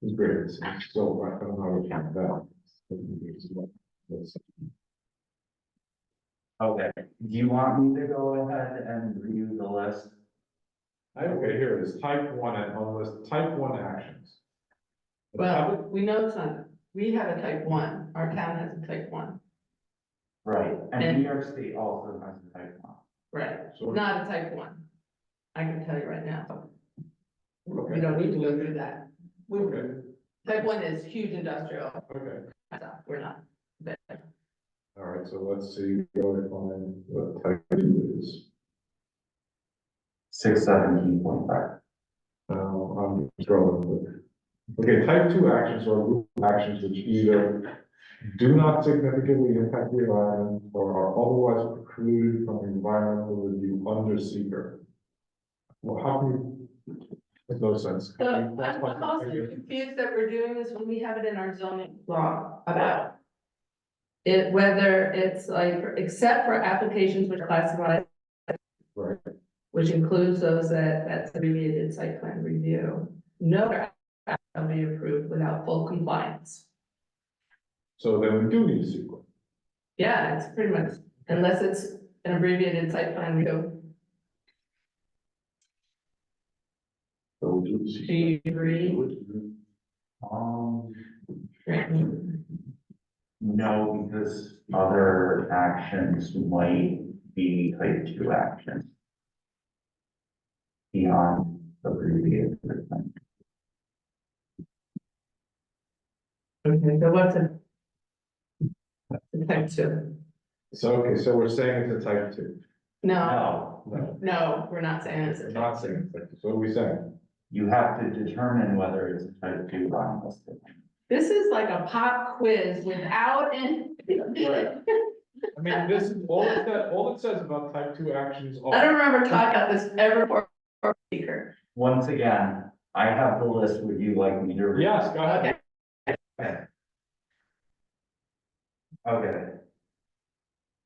It's great, it's still, I don't know how to count that. Okay, do you want me to go ahead and review the list? Okay, here it is, type one and on list, type one actions. Well, we know it's not, we have a type one, our town has a type one, Right, and And- New York State also has a type one. right, So- not a type one. I can tell you right now, we Okay, don't need to go through that. okay, Type one is huge industrial, okay, stuff. We're not, but all right, so let's see, go to find what type two is. 617.5. I'm scrolling. Okay, type two actions are group of actions which either do not significantly impact the environment or are otherwise precluded from environmental review under seeker. Well, how can you, makes no sense. So I'm also confused that we're doing this when we have it in our zoning law about it, whether it's like, except for applications which are classified, Right, which includes those that's abbreviated site plan review. No other action shall be approved without full compliance. so then we do need a sequence. Yeah, it's pretty much, unless it's an abbreviated site plan review. So we do Do see. you agree? No, because other actions might be type two actions. Beyond abbreviated. Okay, so what's a type two? So, okay, so we're saying it's a type two. No, No, no, we're not saying it's a We're type not two. saying it's type two, so what are we saying? you have to determine whether it's a type two on this. This is like a pop quiz without any. I mean, this is, all it says about type two actions I don't are, remember talking about this ever before speaker. Once again, I have the list. Would you like me to read? yes, go ahead. Okay, Okay.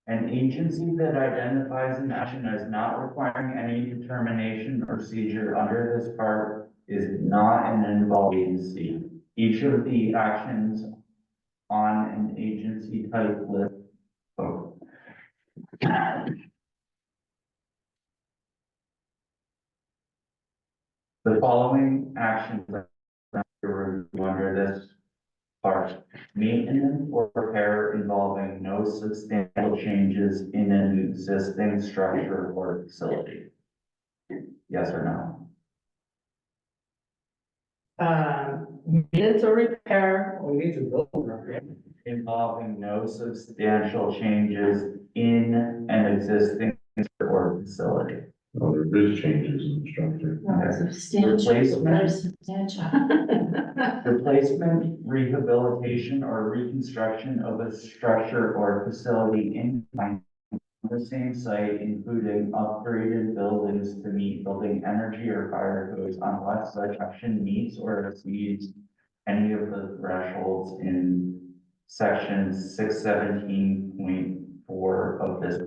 An agency that identifies an action as not requiring any determination or procedure under this part is not an involved agency. Each of the actions on an agency type list. Oh. The following actions are under this part: maintenance or repair involving no substantial changes in an existing structure or facility. Yes or no? maintenance or repair, We need to build it. Involving no substantial changes in an existing structure or facility. Oh, there is changes in the structure. Okay. Substantial, very substantial. Replacement, rehabilitation, or reconstruction of a structure or facility in the same site, including upgraded buildings to meet building energy or fire codes unless such action meets or exceeds any of the thresholds in section 617.4 of this.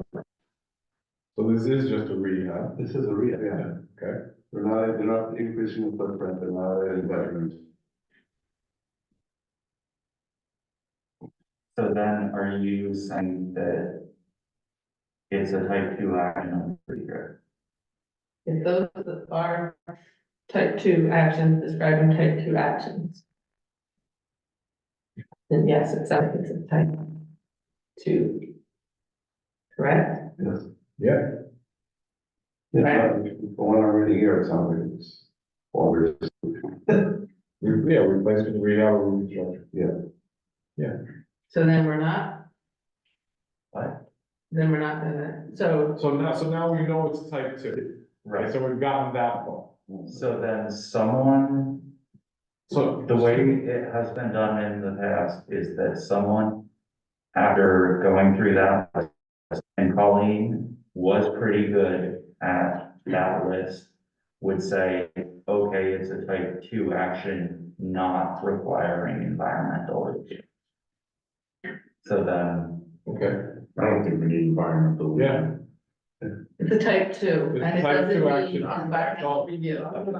So this is just a rehab, This is a rehab, yeah. okay? They're not increasing the footprint, they're not adding betterment. So then are you saying that it's a type two action on pretty good? if those are type two actions, describing type two actions. Then yes, it's a type two. Correct? Yes. Yeah, Yeah, from what I'm reading here, it sounds like it's all there is. replacement, rehab, or reconstruction. So then we're not, What? then we're not gonna, so, So now we know it's type two, right? So we've gotten that far. So then someone, So the way it has been done in the past is that someone, after going through that, and Colleen was pretty good at that list, would say, okay, it's a type two action, not requiring environmental review. So then, Okay, I don't think we need environmental. yeah, It's a type 2, It's and it type doesn't 2 need action. environmental review. Okay,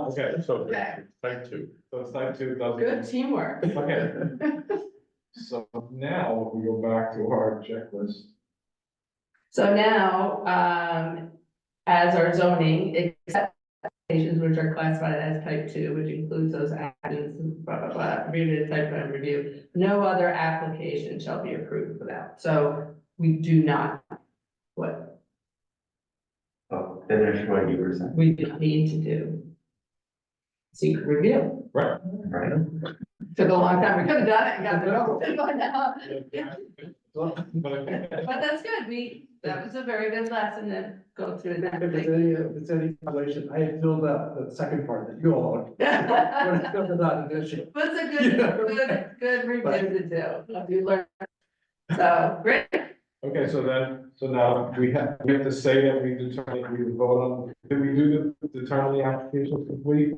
okay, so Okay. type 2, so it's type 2 doesn't. Good teamwork. Okay. So now we go back to our checklist. So now, as our zoning, except applications which are classified as type 2, which includes those actions, blah, blah, blah, review, type 1 review, no other application shall be approved without. So we do not, what Oh, finish what you were saying, we do not need to do. Secret review. Right. right? Took a long time. We could have done it and got it over with by now. But I think But that's good. That was a very good lesson to go through that. If it's any violation, I have filled out the second part that you all, when I filled it out initially. But it's a good review to do. You learn. So, great. Okay, so now we have to say that we determine, we vote on, did we do the determine the application is complete?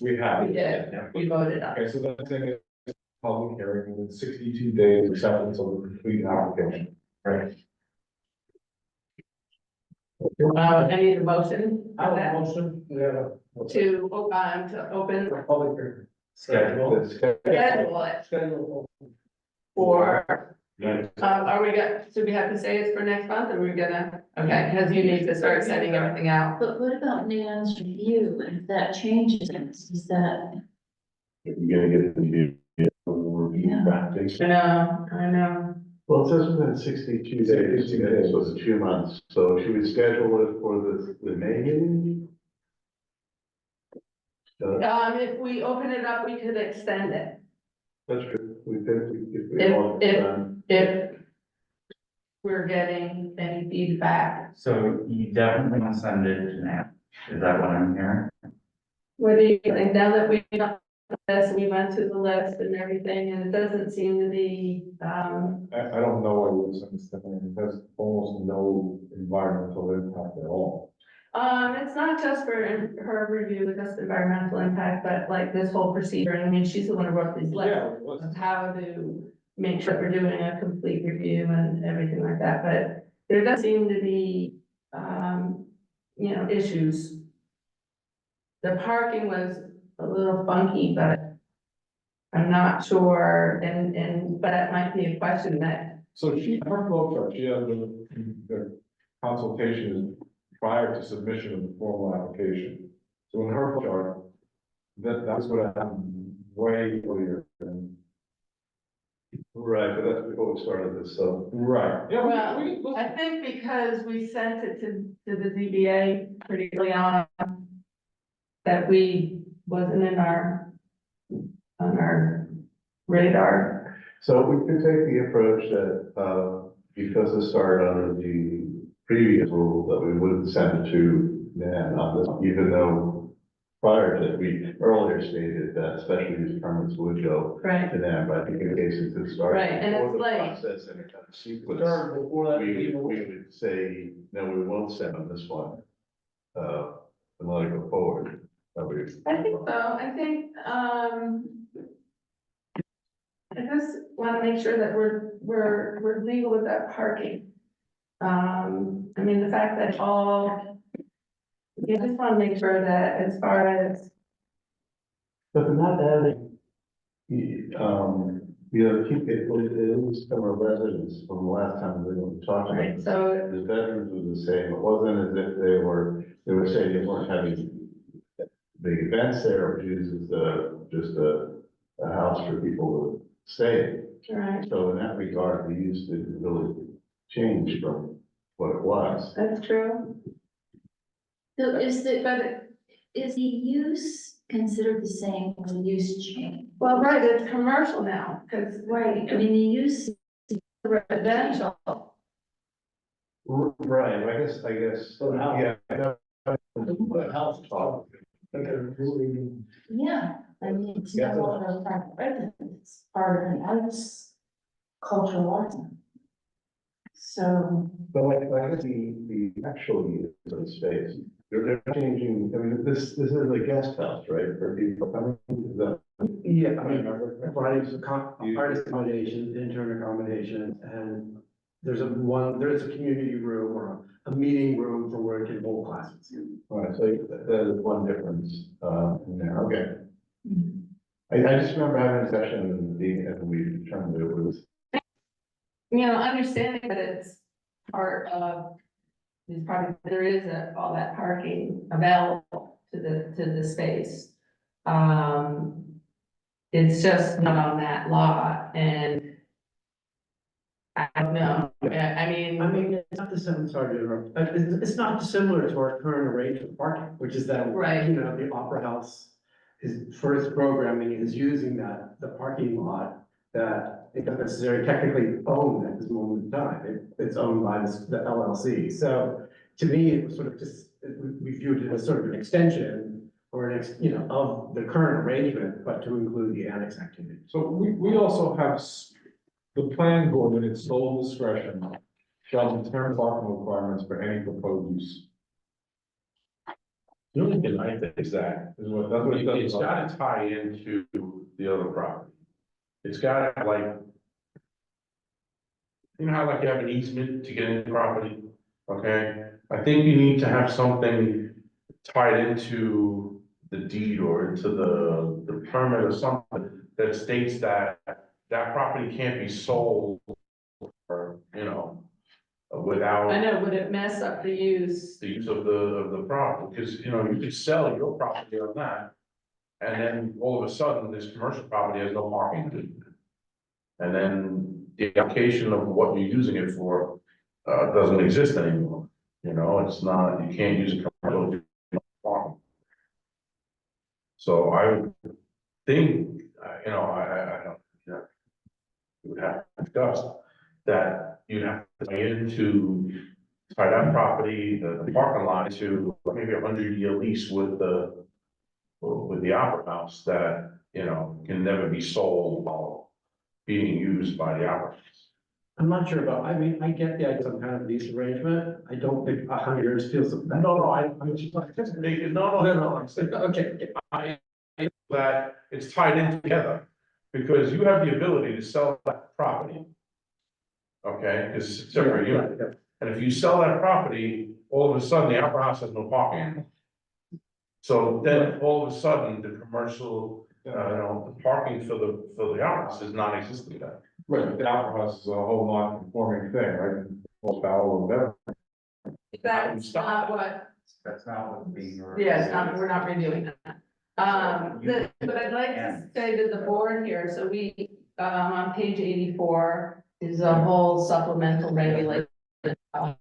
We have. We did. We voted on it. Okay, so that thing is public hearing within 62 days acceptance of the complete application. Right. Any other motion I for have a that? motion, we have a To open, public hearing. Schedule. schedule it Schedule. for, are we should we have to say it's for next month, or we're gonna, okay, because you need to start sending everything out. But what about Nan's review? If that changes, is that? You're gonna get the review. I know. Well, it says within 62 days, 62 days. so it's 2 months, so should we schedule it for the May meeting? If we open it up, we could extend it. That's true, we could, if we If- all if- done. If we're getting any feedback. So you definitely want to send it to Nat, is that what I'm hearing? What do you think, now that we've done this, we went through the list and everything, and it doesn't seem to be, I don't know why we would send this to them, it has almost no environmental impact at all. it's not just for her review of just environmental impact, but like this whole procedure, I mean, she's the one who wrote these lists of how to make sure we're doing a complete review and everything like that, but there does seem to be, issues. The parking was a little funky, but I'm not sure, but that might be a question that, So her flow chart, she has the consultation is prior to submission of the formal application. So in her flow chart, that's what happened way earlier than. Right, but that's before we started this, so. Right. Yeah, well, I think because we sent it to the ZBA pretty early on, that we wasn't on our radar. So we could take the approach that, because it started under the previous rule, that we wouldn't send it to Nan on this, even though prior to, we earlier stated that special use permits would go Right. to Nan, but I think in case it could start. Right, and before it's the like- Process and it kind of sequence, Start before that. we would say, no, we won't send on this one. And let it go forward. That would be- I think so, I think, I just wanna make sure that we're legal with that parking. I mean, the fact that you just wanna make sure that as far as, But they're not adding, keep it was from our residents from the last time we were talking about right, this. so, The veterans were the same, it wasn't as if they were saying they weren't having big events there, or just a house for people to stay in. right, So in that regard, the use didn't really change from what it was. that's true, So is but, is the use considered the same when the use change? well, right, it's commercial now, cause Right, I mean, the use, residential, Right, I guess, So now- yeah. I know. But house talk. yeah, I mean, it's no longer a private residence, it's part of an arts, cultural item. So, But like the actual use of the space, they're changing, I mean, this is a guest house, right, for people coming, is that? Yeah, I mean, providing some artist accommodations, intern accommodations, and there's a community room or a meeting room for where it can hold classes. Right, so there's one difference, in there, okay. I just remember having a session and we determined that it was, You know, understanding that it's part of these probably, there is all that parking available to the space. It's just not on that lot, and I don't know, I mean, It's not dissimilar, sorry to interrupt. It's not dissimilar to our current arrangement of parking, which is that, Right. you know, the Opera House is, for its programming, is using the parking lot that it doesn't necessarily technically own at this moment in time. It's owned by the LLC. So to me, it was sort of just, we viewed it as sort of an extension or you know, of the current arrangement, but to include the annex activity. So we also have the planning board in its sole discretion shall determine parking requirements for any proposed use. The only thing I think is that Is what, that's what it it's does. gotta tie into the other property. It's gotta like. You know how like you have an easement to get into property, okay? I think you need to have something tied into the deed or into the permit or something that states that that property can't be sold or, you know, without I know, would it mess up the use? the use of the property, because, you know, you could sell your property on that. And then all of a sudden, this commercial property has no parking. And then the application of what you're using it for, doesn't exist anymore. You know, it's not, you can't use a commercial parking. So I would think, you know, I don't, you know, we would have to discuss that you have to tie into tie that property, the parking lot to maybe 100-year lease with the Opera House that, you know, can never be sold while being used by the Opera House. I'm not sure about, I mean, I get the idea of some kind of lease arrangement. I don't think 100 years feels. I'm just making, no, I'm saying, Okay. that it's tied in together, because you have the ability to sell that property. Okay, it's separate unit, and if you sell that property, all of a sudden, the Opera House has no parking. So then, all of a sudden, the commercial, you know, the parking for the Opera House is non-existent then. Right, but the Opera House is a whole non-conforming thing, right? Most foul whatever. That's not what, That's not what's being. yeah, it's not, we're not reviewing that. But I'd like to say to the board here, so we, on page 84 is a whole supplemental regulation. So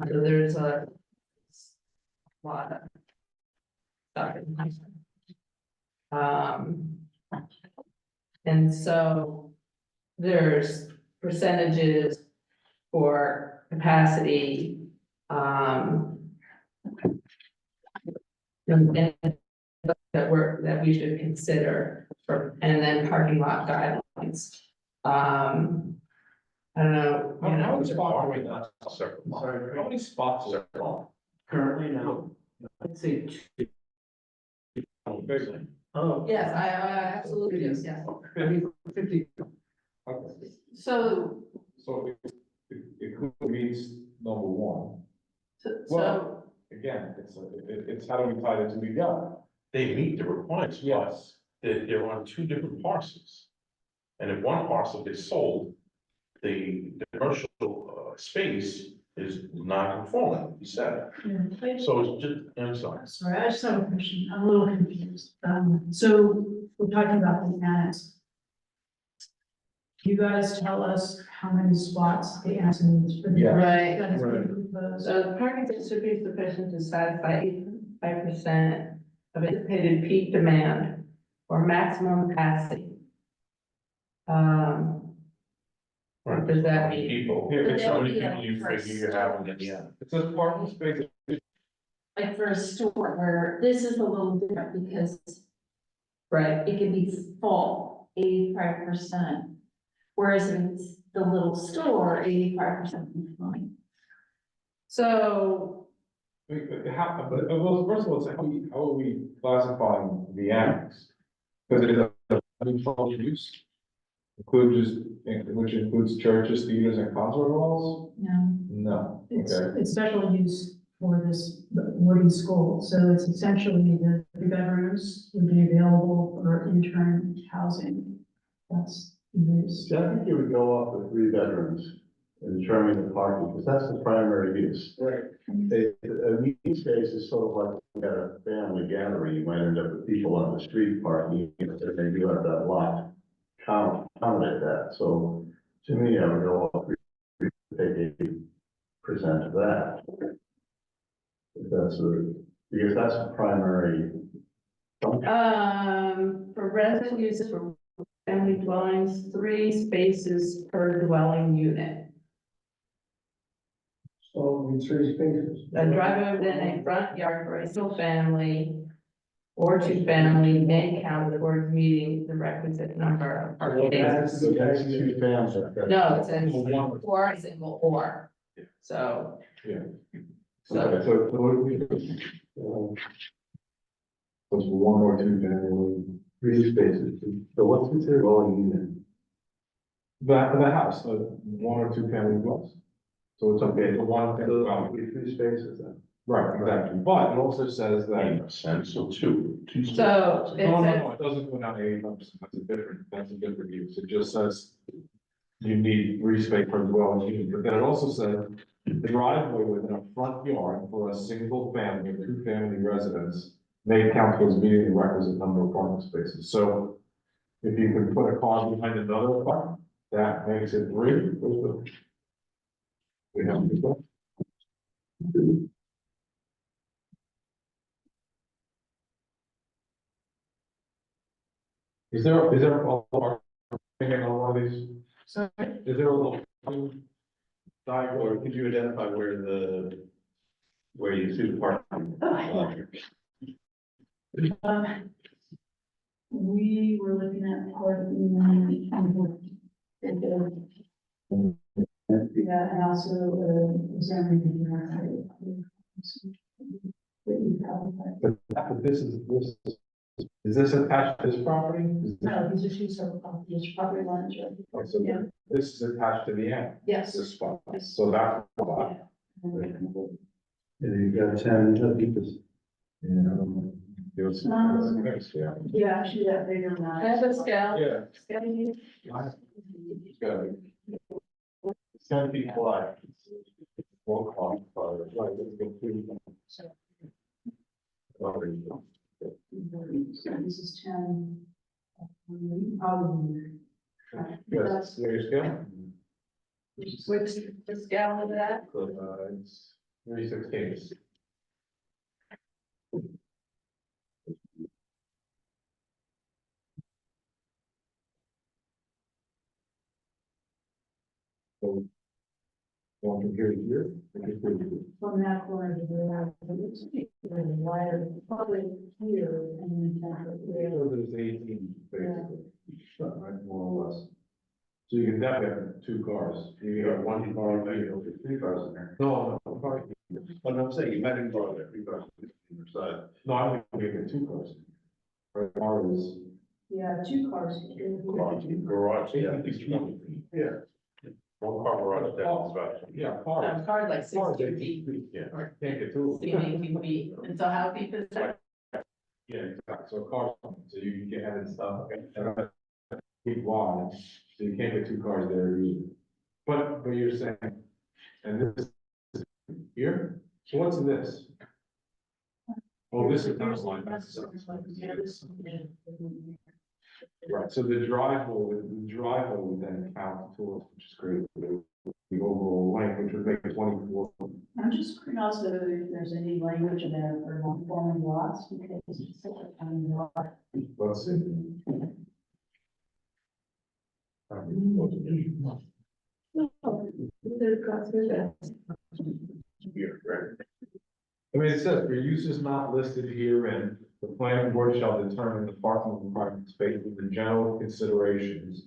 there's a lot of stuff in there. And so there's percentages for capacity, and that we should consider for, and then parking lot guidelines. I don't know, you How know, many spots are we not? Separate. Sorry. How many spots are there? Currently now, I'd say two. Oh. yes, I absolutely do, yes. I mean, 50. Okay. So, So it clearly meets number one. so, Well, again, it's how do we tie it together? They meet the requirements, but Yes. they're on two different parcels. And if one parcel gets sold, the commercial space is non-conforming, you said. So it's just, I'm sorry. Sorry, I just have a question. I'm a little confused. So we're talking about the annex. You guys tell us how many spots the annex needs for the. Yeah. Right. That is being proposed. So the parking should be sufficient to satisfy 85% of anticipated peak demand or maximum capacity. What does that mean? People, But how that many would be people like you first. figure you have in the end? It says parking space. Like for a store, where this is a little different because Right, it can be full, 85%. Whereas if it's the little store, 85% fine. so, How, well, first of all, it's how are we classifying the annex? Because it is a controlled use. which includes churches, theaters, and concert halls? No, No, it's, okay. it's special use for this boarding school, so it's essentially the 3 bedrooms would be available for intern housing. That's the use. See, I think you would go off with 3 bedrooms and determine the parking, because that's the primary use. Right. A meeting space is sort of like, you got a family gathering, you might end up with people on the street parking, if they do have that lot. Accommodate that, so to me, I would go off, take 80% of that. If that's because that's the primary. For resident uses for family dwellings, 3 spaces per dwelling unit. So it'd be 3 spaces. A driveway within a front yard for a single family or 2 family may count towards meeting the requisite number of parking spaces. So that's 2 families. No, it says or, single or, so. Yeah. So, Okay, so what do we do? Was 1 or 2 family? 3 spaces, so what's considered dwelling unit? The house, 1 or 2 family dwells. So it's okay, the one family So dwelling. 3 spaces then. Right, exactly, but it also says that. Sense, so two. so it No, says, it doesn't go down to 80%, that's a different use, it just says. You need 3 space per dwelling unit, but then it also says. The driveway within a front yard for a single family or 2 family residence. May count towards meeting the requisite number of parking spaces, so. If you can put a car behind another car, that makes it 3. We have to do that. Is there a parking on one of these? So Is there a little diagram? Or could you identify where you see the parking? we were looking at parking. Yeah, and also, examining. But this is this attached to this property? No, these are 2 separate properties, property lines, right? Oh, so Yeah. this is attached to the end, Yes. this spot, so that's a lot. And you got 10 acres. Yeah. Yeah, actually, that bigger than I have a scale. Yeah. Scale you- It's got it. 10 feet wide. One car, right, it's got 2. This is 10. Probably. Yes, there's scale. Which, the scale of that? It's 3/16. So. One from here to here, and here to here. From that corner to the left, it's wider, probably here and then there. So there's 18, basically, right, more or less. So you can definitely have 2 cars, you can have 1 car, maybe 3 cars in there. No, car. But I'm saying, you might even go there, 3 cars on either side. No, I think we can 2 cars. Our car is. Yeah, 2 cars. Garage, yeah. 20 feet. Yeah. One car garage, that's about. Yeah, car. Card like Cars, 60 feet, Yeah, can't get 2. 18 feet, and so how deep is that? Yeah, exactly, so cars, so you can get added stuff, okay, keep wide, so you can't get 2 cars there either. But you're saying, and this is here, so what's this? Oh, this is not line, that's. Right, so the driveway would then count towards, which is great, the overall length, which would make it 24. I'm just curious also if there's any language in there for non-conforming lots, because it's such a tiny lot. Let's see. Here, right. I mean, it says, for uses not listed herein, the planning board shall determine the parking requirements based on the general considerations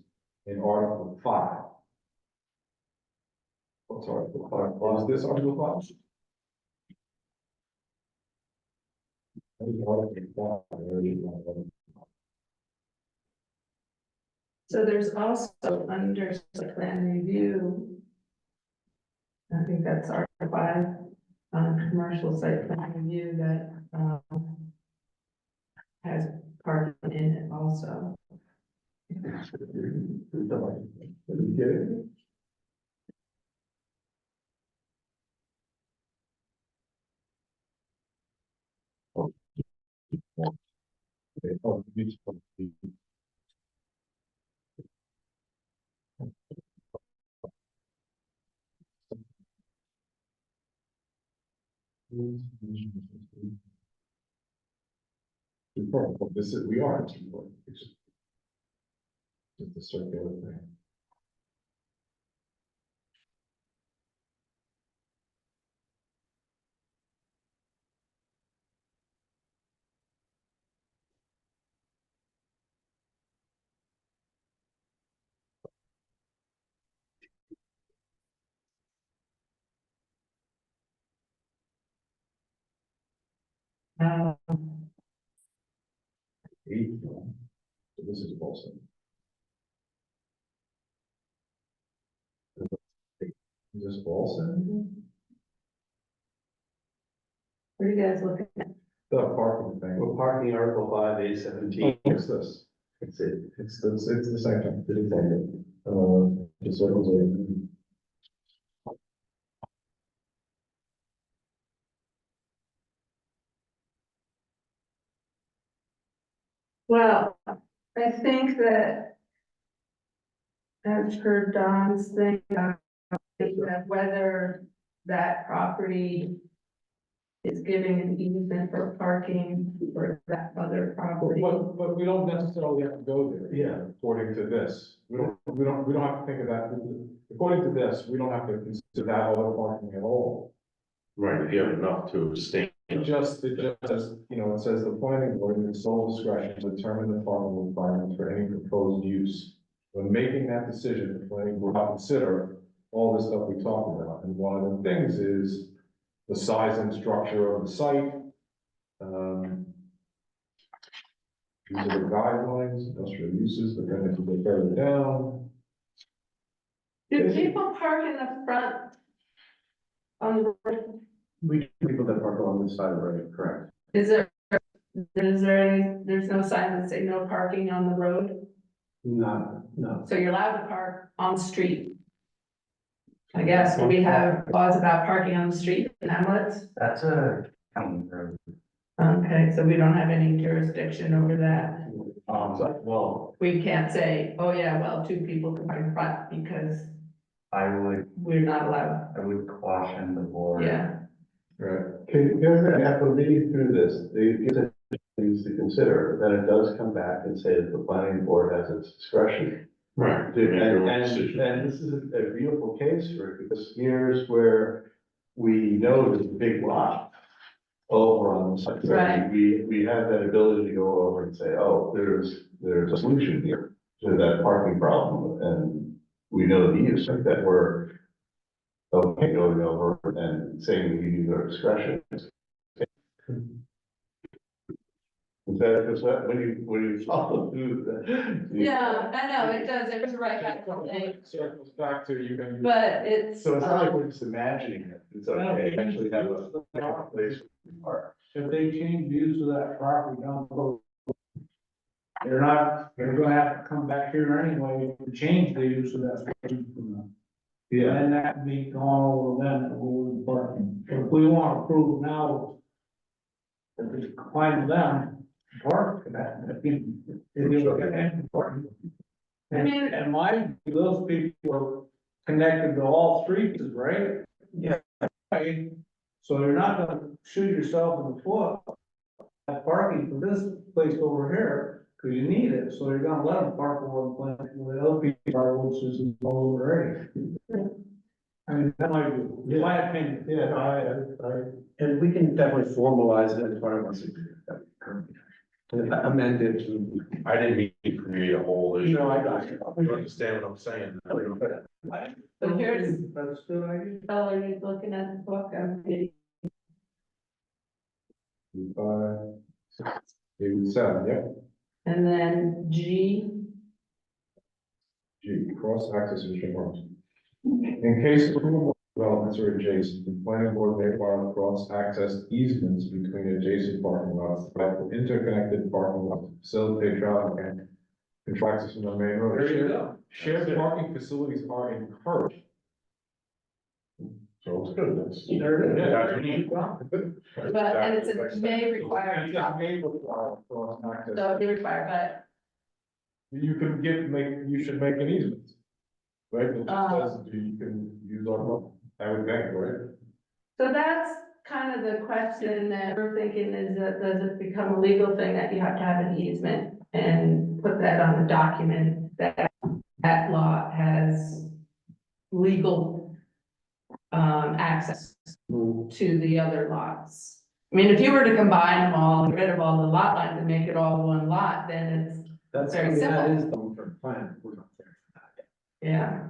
in Article 5. What's Article 5? Is this Article 5? What is Article 5? So there's also under site plan review. I think that's Article 5, commercial site plan review that, has parking in it also. Oh, beautiful. This is, we are, it's just a circular thing. So this is also. Is this Bolson? What are you guys looking at? The parking thing. Well, parking Article 5, A17. What's this? It's it. It's the same thing. It's intended. Just circles it. Well, I think that as per Don's thing, that whether that property is giving an easement for parking for that other property. But we don't necessarily have to go there. Yeah. According to this, we don't have to think of that. According to this, we don't have to consider that other parking at all. Right, if you have enough to abstain. It just says, it says the planning board in its sole discretion to determine the parking requirements for any proposed use. When making that decision, the planning board will consider all the stuff we talked about, and one of the things is the size and structure of the site. These are the guidelines, industrial uses, but then if you go further down, Do people park in the front? On the road? We, people that park along this side of the road, correct? There's no sign that say no parking on the road, No. so you're allowed to park on the street. I guess we have laws about parking on the street in hamlets. That's a county road. Okay, so we don't have any jurisdiction over that. Well, We can't say, oh yeah, well, 2 people can park in front because we're not allowed. I would caution the board. Yeah, right, Can you, after reading through this, the things to consider, then it does come back and say that the planning board has its discretion. Right. And this is a beautiful case for it, because here's where we know there's a big lot over on the side. So Right. We have that ability to go over and say, oh, there's a solution here to that parking problem, and we know the use, like that we're okay going over and saying we use our discretion. Is that when you follow through that? yeah, I know, it does, it was right back to the circles back to you can. but it's. So it's not like we're just imagining it, it's okay, actually have a place for park. If they change the use of that property down the road, they're gonna have to come back here anyway to change the use of that. property from them. And that would be gone over then, over the parking. If we want to prove now, if it's fine with them, park, if you look at that, parking. I mean- And my, those people are connected to all streets, right? Yeah. Right? So you're not gonna shoot yourself in the foot at parking for this place over here, cause you need it, so you're gonna let them park over the place where the other people are, which is all already. I mean, that might be, my opinion. Yeah, I, And we can definitely formalize it as part of our signature. Amend it to. I didn't mean to create a whole issue. No, I got you. You understand what I'm saying? So here's, That's a good idea. Valerie looking at the book, okay. 5, 6, 8, 7, yeah. And then G, G, cross access and remarks. In case of developments are adjacent, the planning board may file cross access easements between adjacent parking lots, for interconnected parking lots, to facilitate traffic and control access from the main road. There you go. Shared parking facilities are encouraged. So it's good, that's. There it is. Yeah, that's what we need. But, and it's a may require, Cross access. so they require, You can you should make an easement. Right, it just says you can use our, I would think, right? but, so that's kind of the question that we're thinking is that, does it become a legal thing that you have to have an easement? And put that on the document that that lot has legal access to the other lots. I mean, if you were to combine them all and get rid of all the lot lines and make it all one lot, then That's, Very I mean, that simple. is the long-term plan, we're not there for that yet. yeah,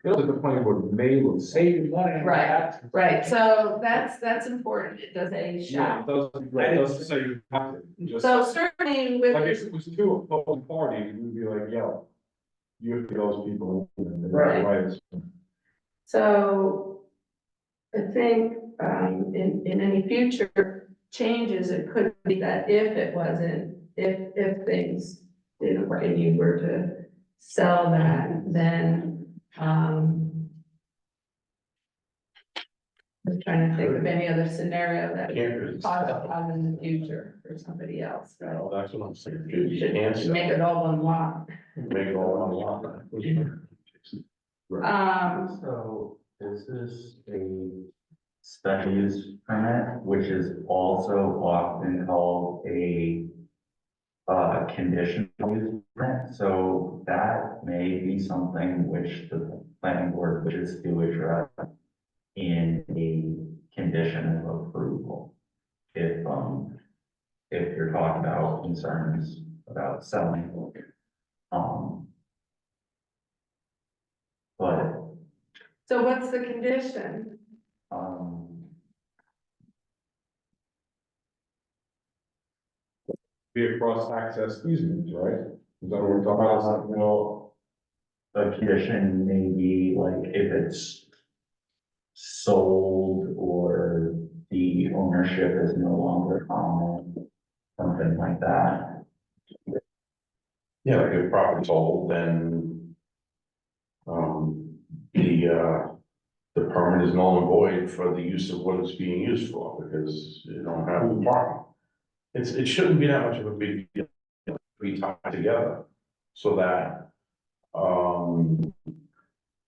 Feels like the planning board may look safe. Save your money. on Right, that. right, so that's important, it does a Yeah, shall. it doesn't, right, it doesn't say you have to, just, So certainly like if with, it was two opposing parties, we'd be like, yo. You have to those people. Right. Right. so I think in any future changes, it could be that if it wasn't, if things didn't work and you were to sell that, then I'm trying to think of any other scenario that Can't would really cause a sell. problem in the future for somebody else, right? Well, that's what I'm saying. You should can't sell. make it all one lot. Make it all on lot. So this is a special use permit, which is also often called a conditional use permit. So that may be something which the planning board wishes to address in a condition of approval. If you're talking about concerns about selling. But, So what's the condition? Be a cross access easement, right? Is that what we're talking about? well, a condition may be like if it's sold or the ownership is no longer common, something like that. Yeah, like if property's old, then. The permit is null and void for the use of what it's being used for, because you don't have the parking. It shouldn't be that much of a big deal, if we tie it together, so that,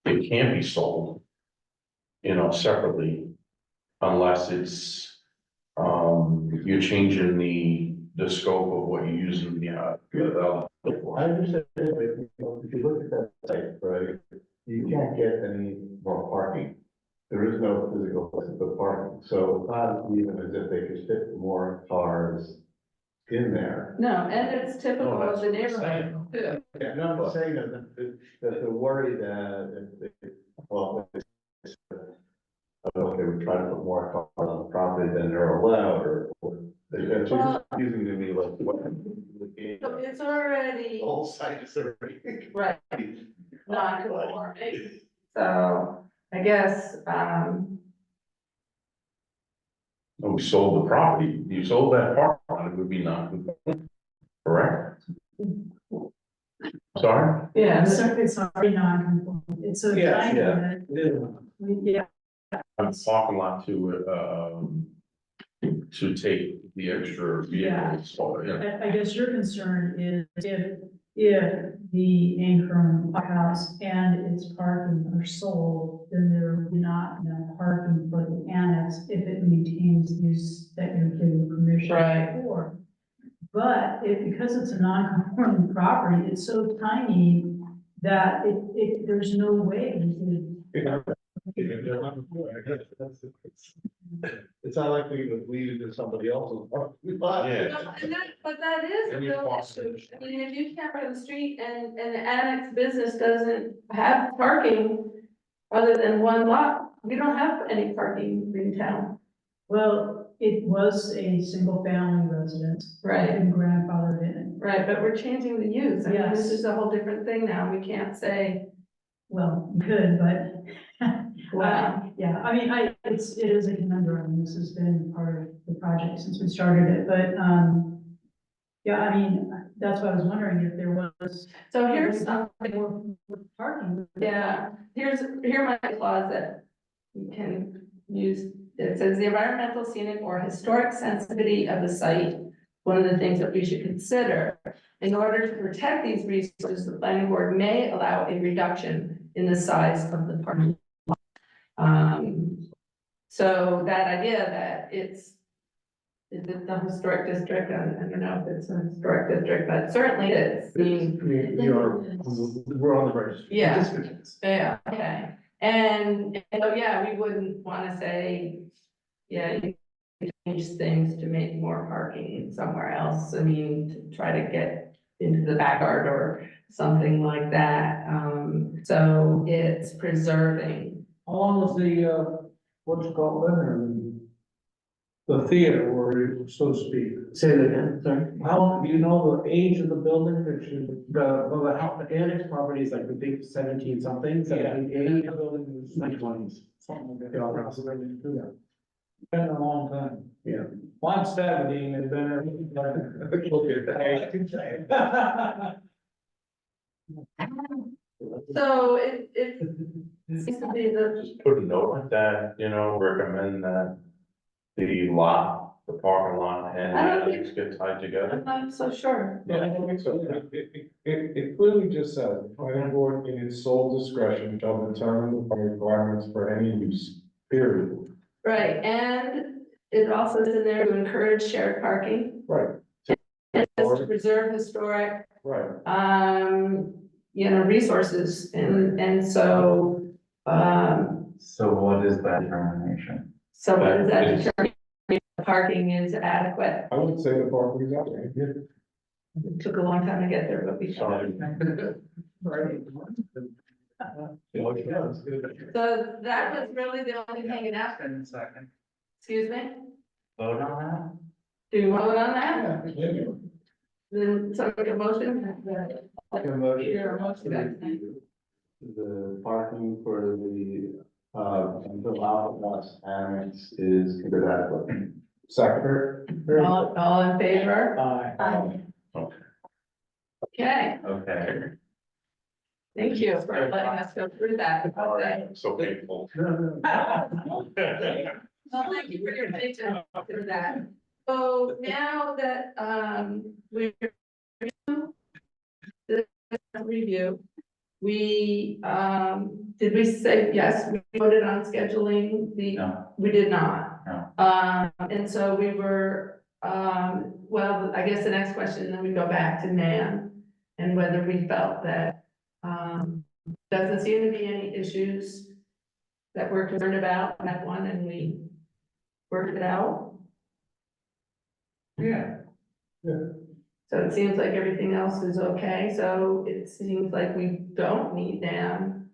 it can be sold. Separately, unless it's, you're changing the scope of what you're using the other. I understand, but if you look at that site, right, you can't get any more parking. There is no physical place to put parking, so it's not even as if they could fit more cars in there. No, and it's typical of the neighborhood too. Yeah, no, I'm just saying that the worry that if they, well, they would try to put more cars on the property than they're allowed, or it's Well- confusing to me, like, what? So it's already, The whole site is already. right, non-conforming, so I guess, We sold the property, you sold that parking lot, it would be non-conforming, correct? Sorry? yeah, It's already non-conforming, it's so Yes, tiny yeah. that, It is. yeah, A parking lot to take the extra vehicles, or, yeah. I guess your concern is if the Ancrum house and its parking are sold, then there will not enough parking for the annex if it maintains use that you're giving permission Right. for. But because it's a non-conforming property, it's so tiny that there's no way you could. It's not like we would leave it to somebody else's. Yeah. But that is a And you real park issue. it. I mean, if you can't run the street and the annex business doesn't have parking other than one lot, we don't have any parking in town. Well, it was a single family residence. Right. And grandfathered in. Right, but we're changing the use. I mean, this Yes. is a whole different thing now. We can't say, Well, good, but. wow. Yeah, I mean, it is a conundrum. This has been part of the project since we started it, but, yeah, I mean, that's why I was wondering if there was. So here's something, More parking. yeah, here are my clause that you can use. It says the environmental, scenic, or historic sensitivity of the site. One of the things that we should consider, in order to protect these resources, the planning board may allow a reduction in the size of the parking lot. So that idea that is it the historic district? I don't know if it's a historic district, but certainly it is. I mean, We're on the registry. Yeah. Participants. yeah, okay. And so, yeah, we wouldn't wanna say, yeah, you can change things to make more parking somewhere else. I mean, to try to get into the backyard or something like that. So it's preserving. How long was the, what's it called, in there, the theater, or so to speak? Say that again, sorry. How, do you know the age of the building that you? The annex property is like the big 17 something, 1780, The building is like 20s. something like Yeah, that. approximately. Been a long time. Yeah. Juan Stavadine has been there. Look at that. So it seems to be the, Put a note like that, you know, recommend that the lot, the parking lot and I don't the annex get tied together. I'm not so sure. Yeah, I don't think so. It clearly just says, the planning board in its sole discretion shall determine the requirements for any use, period. Right, and it also is in there to encourage shared parking, Right, and just to preserve historic, right. resources, and so, So what is that determination? so what does that It's- determine? If Parking is adequate. I would say the parking is out there. It took a long time to get there, but we. Sorry. So that was really the only thing in that, Second. excuse me, Vote on do you vote on that? Yeah. Then some make a motion? Make a motion Your motion, guys. The parking for the, until Outlet Annex is considered adequate. Second. All in favor? Aye. Okay, that? Okay. thank you for letting us go through that. All right, so painful. Well, thank you for your patience through that. So now that, we review, we, did we say, yes, we voted on scheduling the? No. We did not. No. And so we were, well, I guess the next question, then we go back to Nan and whether we felt that, doesn't seem to be any issues that we're concerned about in that one, and we worked it out. Yeah. So it seems like everything else is okay, so it seems like we don't need them.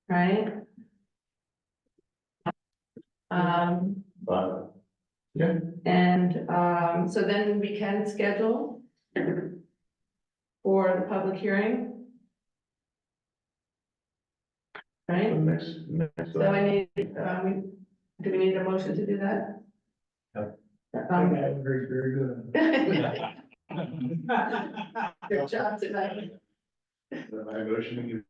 Right? But And, so then we can schedule for the public hearing. Right? next. So I need, do we need a motion to do that? Yep. Very, very good. Good job tonight. My motion is.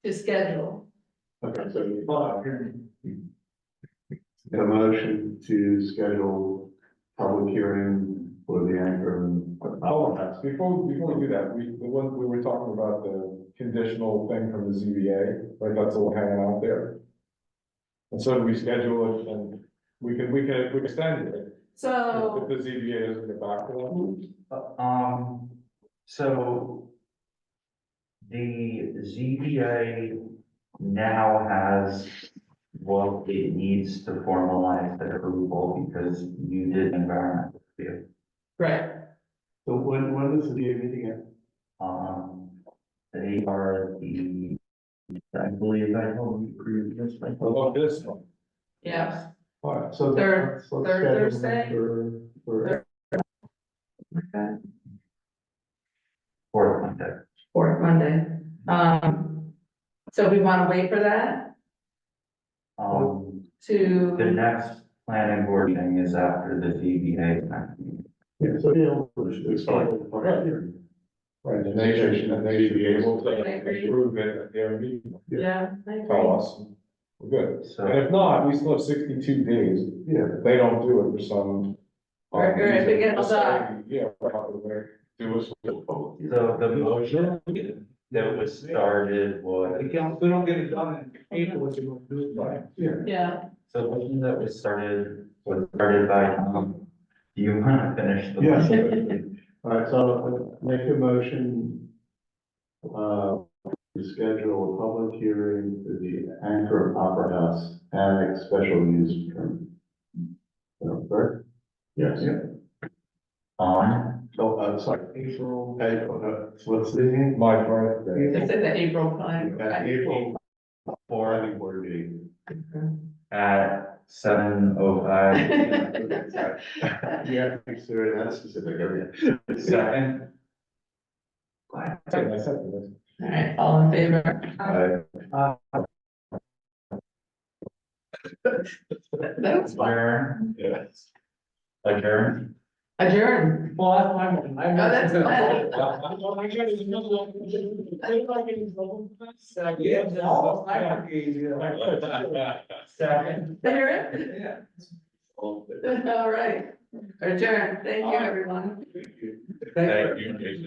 To schedule. Okay, so, a motion to schedule public hearing for the anchor. Hold on, before we do that, we were talking about the conditional thing from the ZBA, like that's all hanging out there. And so we schedule it and we can extend it So, if the ZBA doesn't get back to us. So the ZBA now has what it needs to formalize the approval because you did environmental review. right, So when is the meeting at? They are the I believe I told you previously. What about this one? Yeah. All right, so Third- let's third schedule Thursday? for, Okay. Fourth Monday. Fourth Monday. So we want to wait for that The to, next planning board meeting is after the ZBA. meeting. yeah, so, you know, we start with the public hearing. Right, and they should be able to I agree. approve it at their meeting, yeah. I agree. tell us, we're good. And So, if not, we still have 62 days, Yeah, if they don't do it for some. Or if it gets done. Yeah, probably, do us. so the motion that was started was, They don't get it done in April, what you're gonna do it by. Yeah, so the motion that was started by, do you want to finish the Yes. motion? all right, so make a motion, to schedule a public hearing for the Anchor Opera House Annex Special Use Permit. Correct? Yes. On, Oh, sorry, April, what's the name? My part. it's in the April plan. At April, planning board meeting. at 7:05. Okay, sorry. Yeah, consider that specific area. Second. I said this. All right, all in favor? That was fun. Adjourn, Yes. adjourn. Adjourn. Well, that's my one. Oh, that's fine. Yeah, no, I forgave you. Second. You're in? Yeah. All right. Adjourn. Thank you, everyone. Thank you, Jason.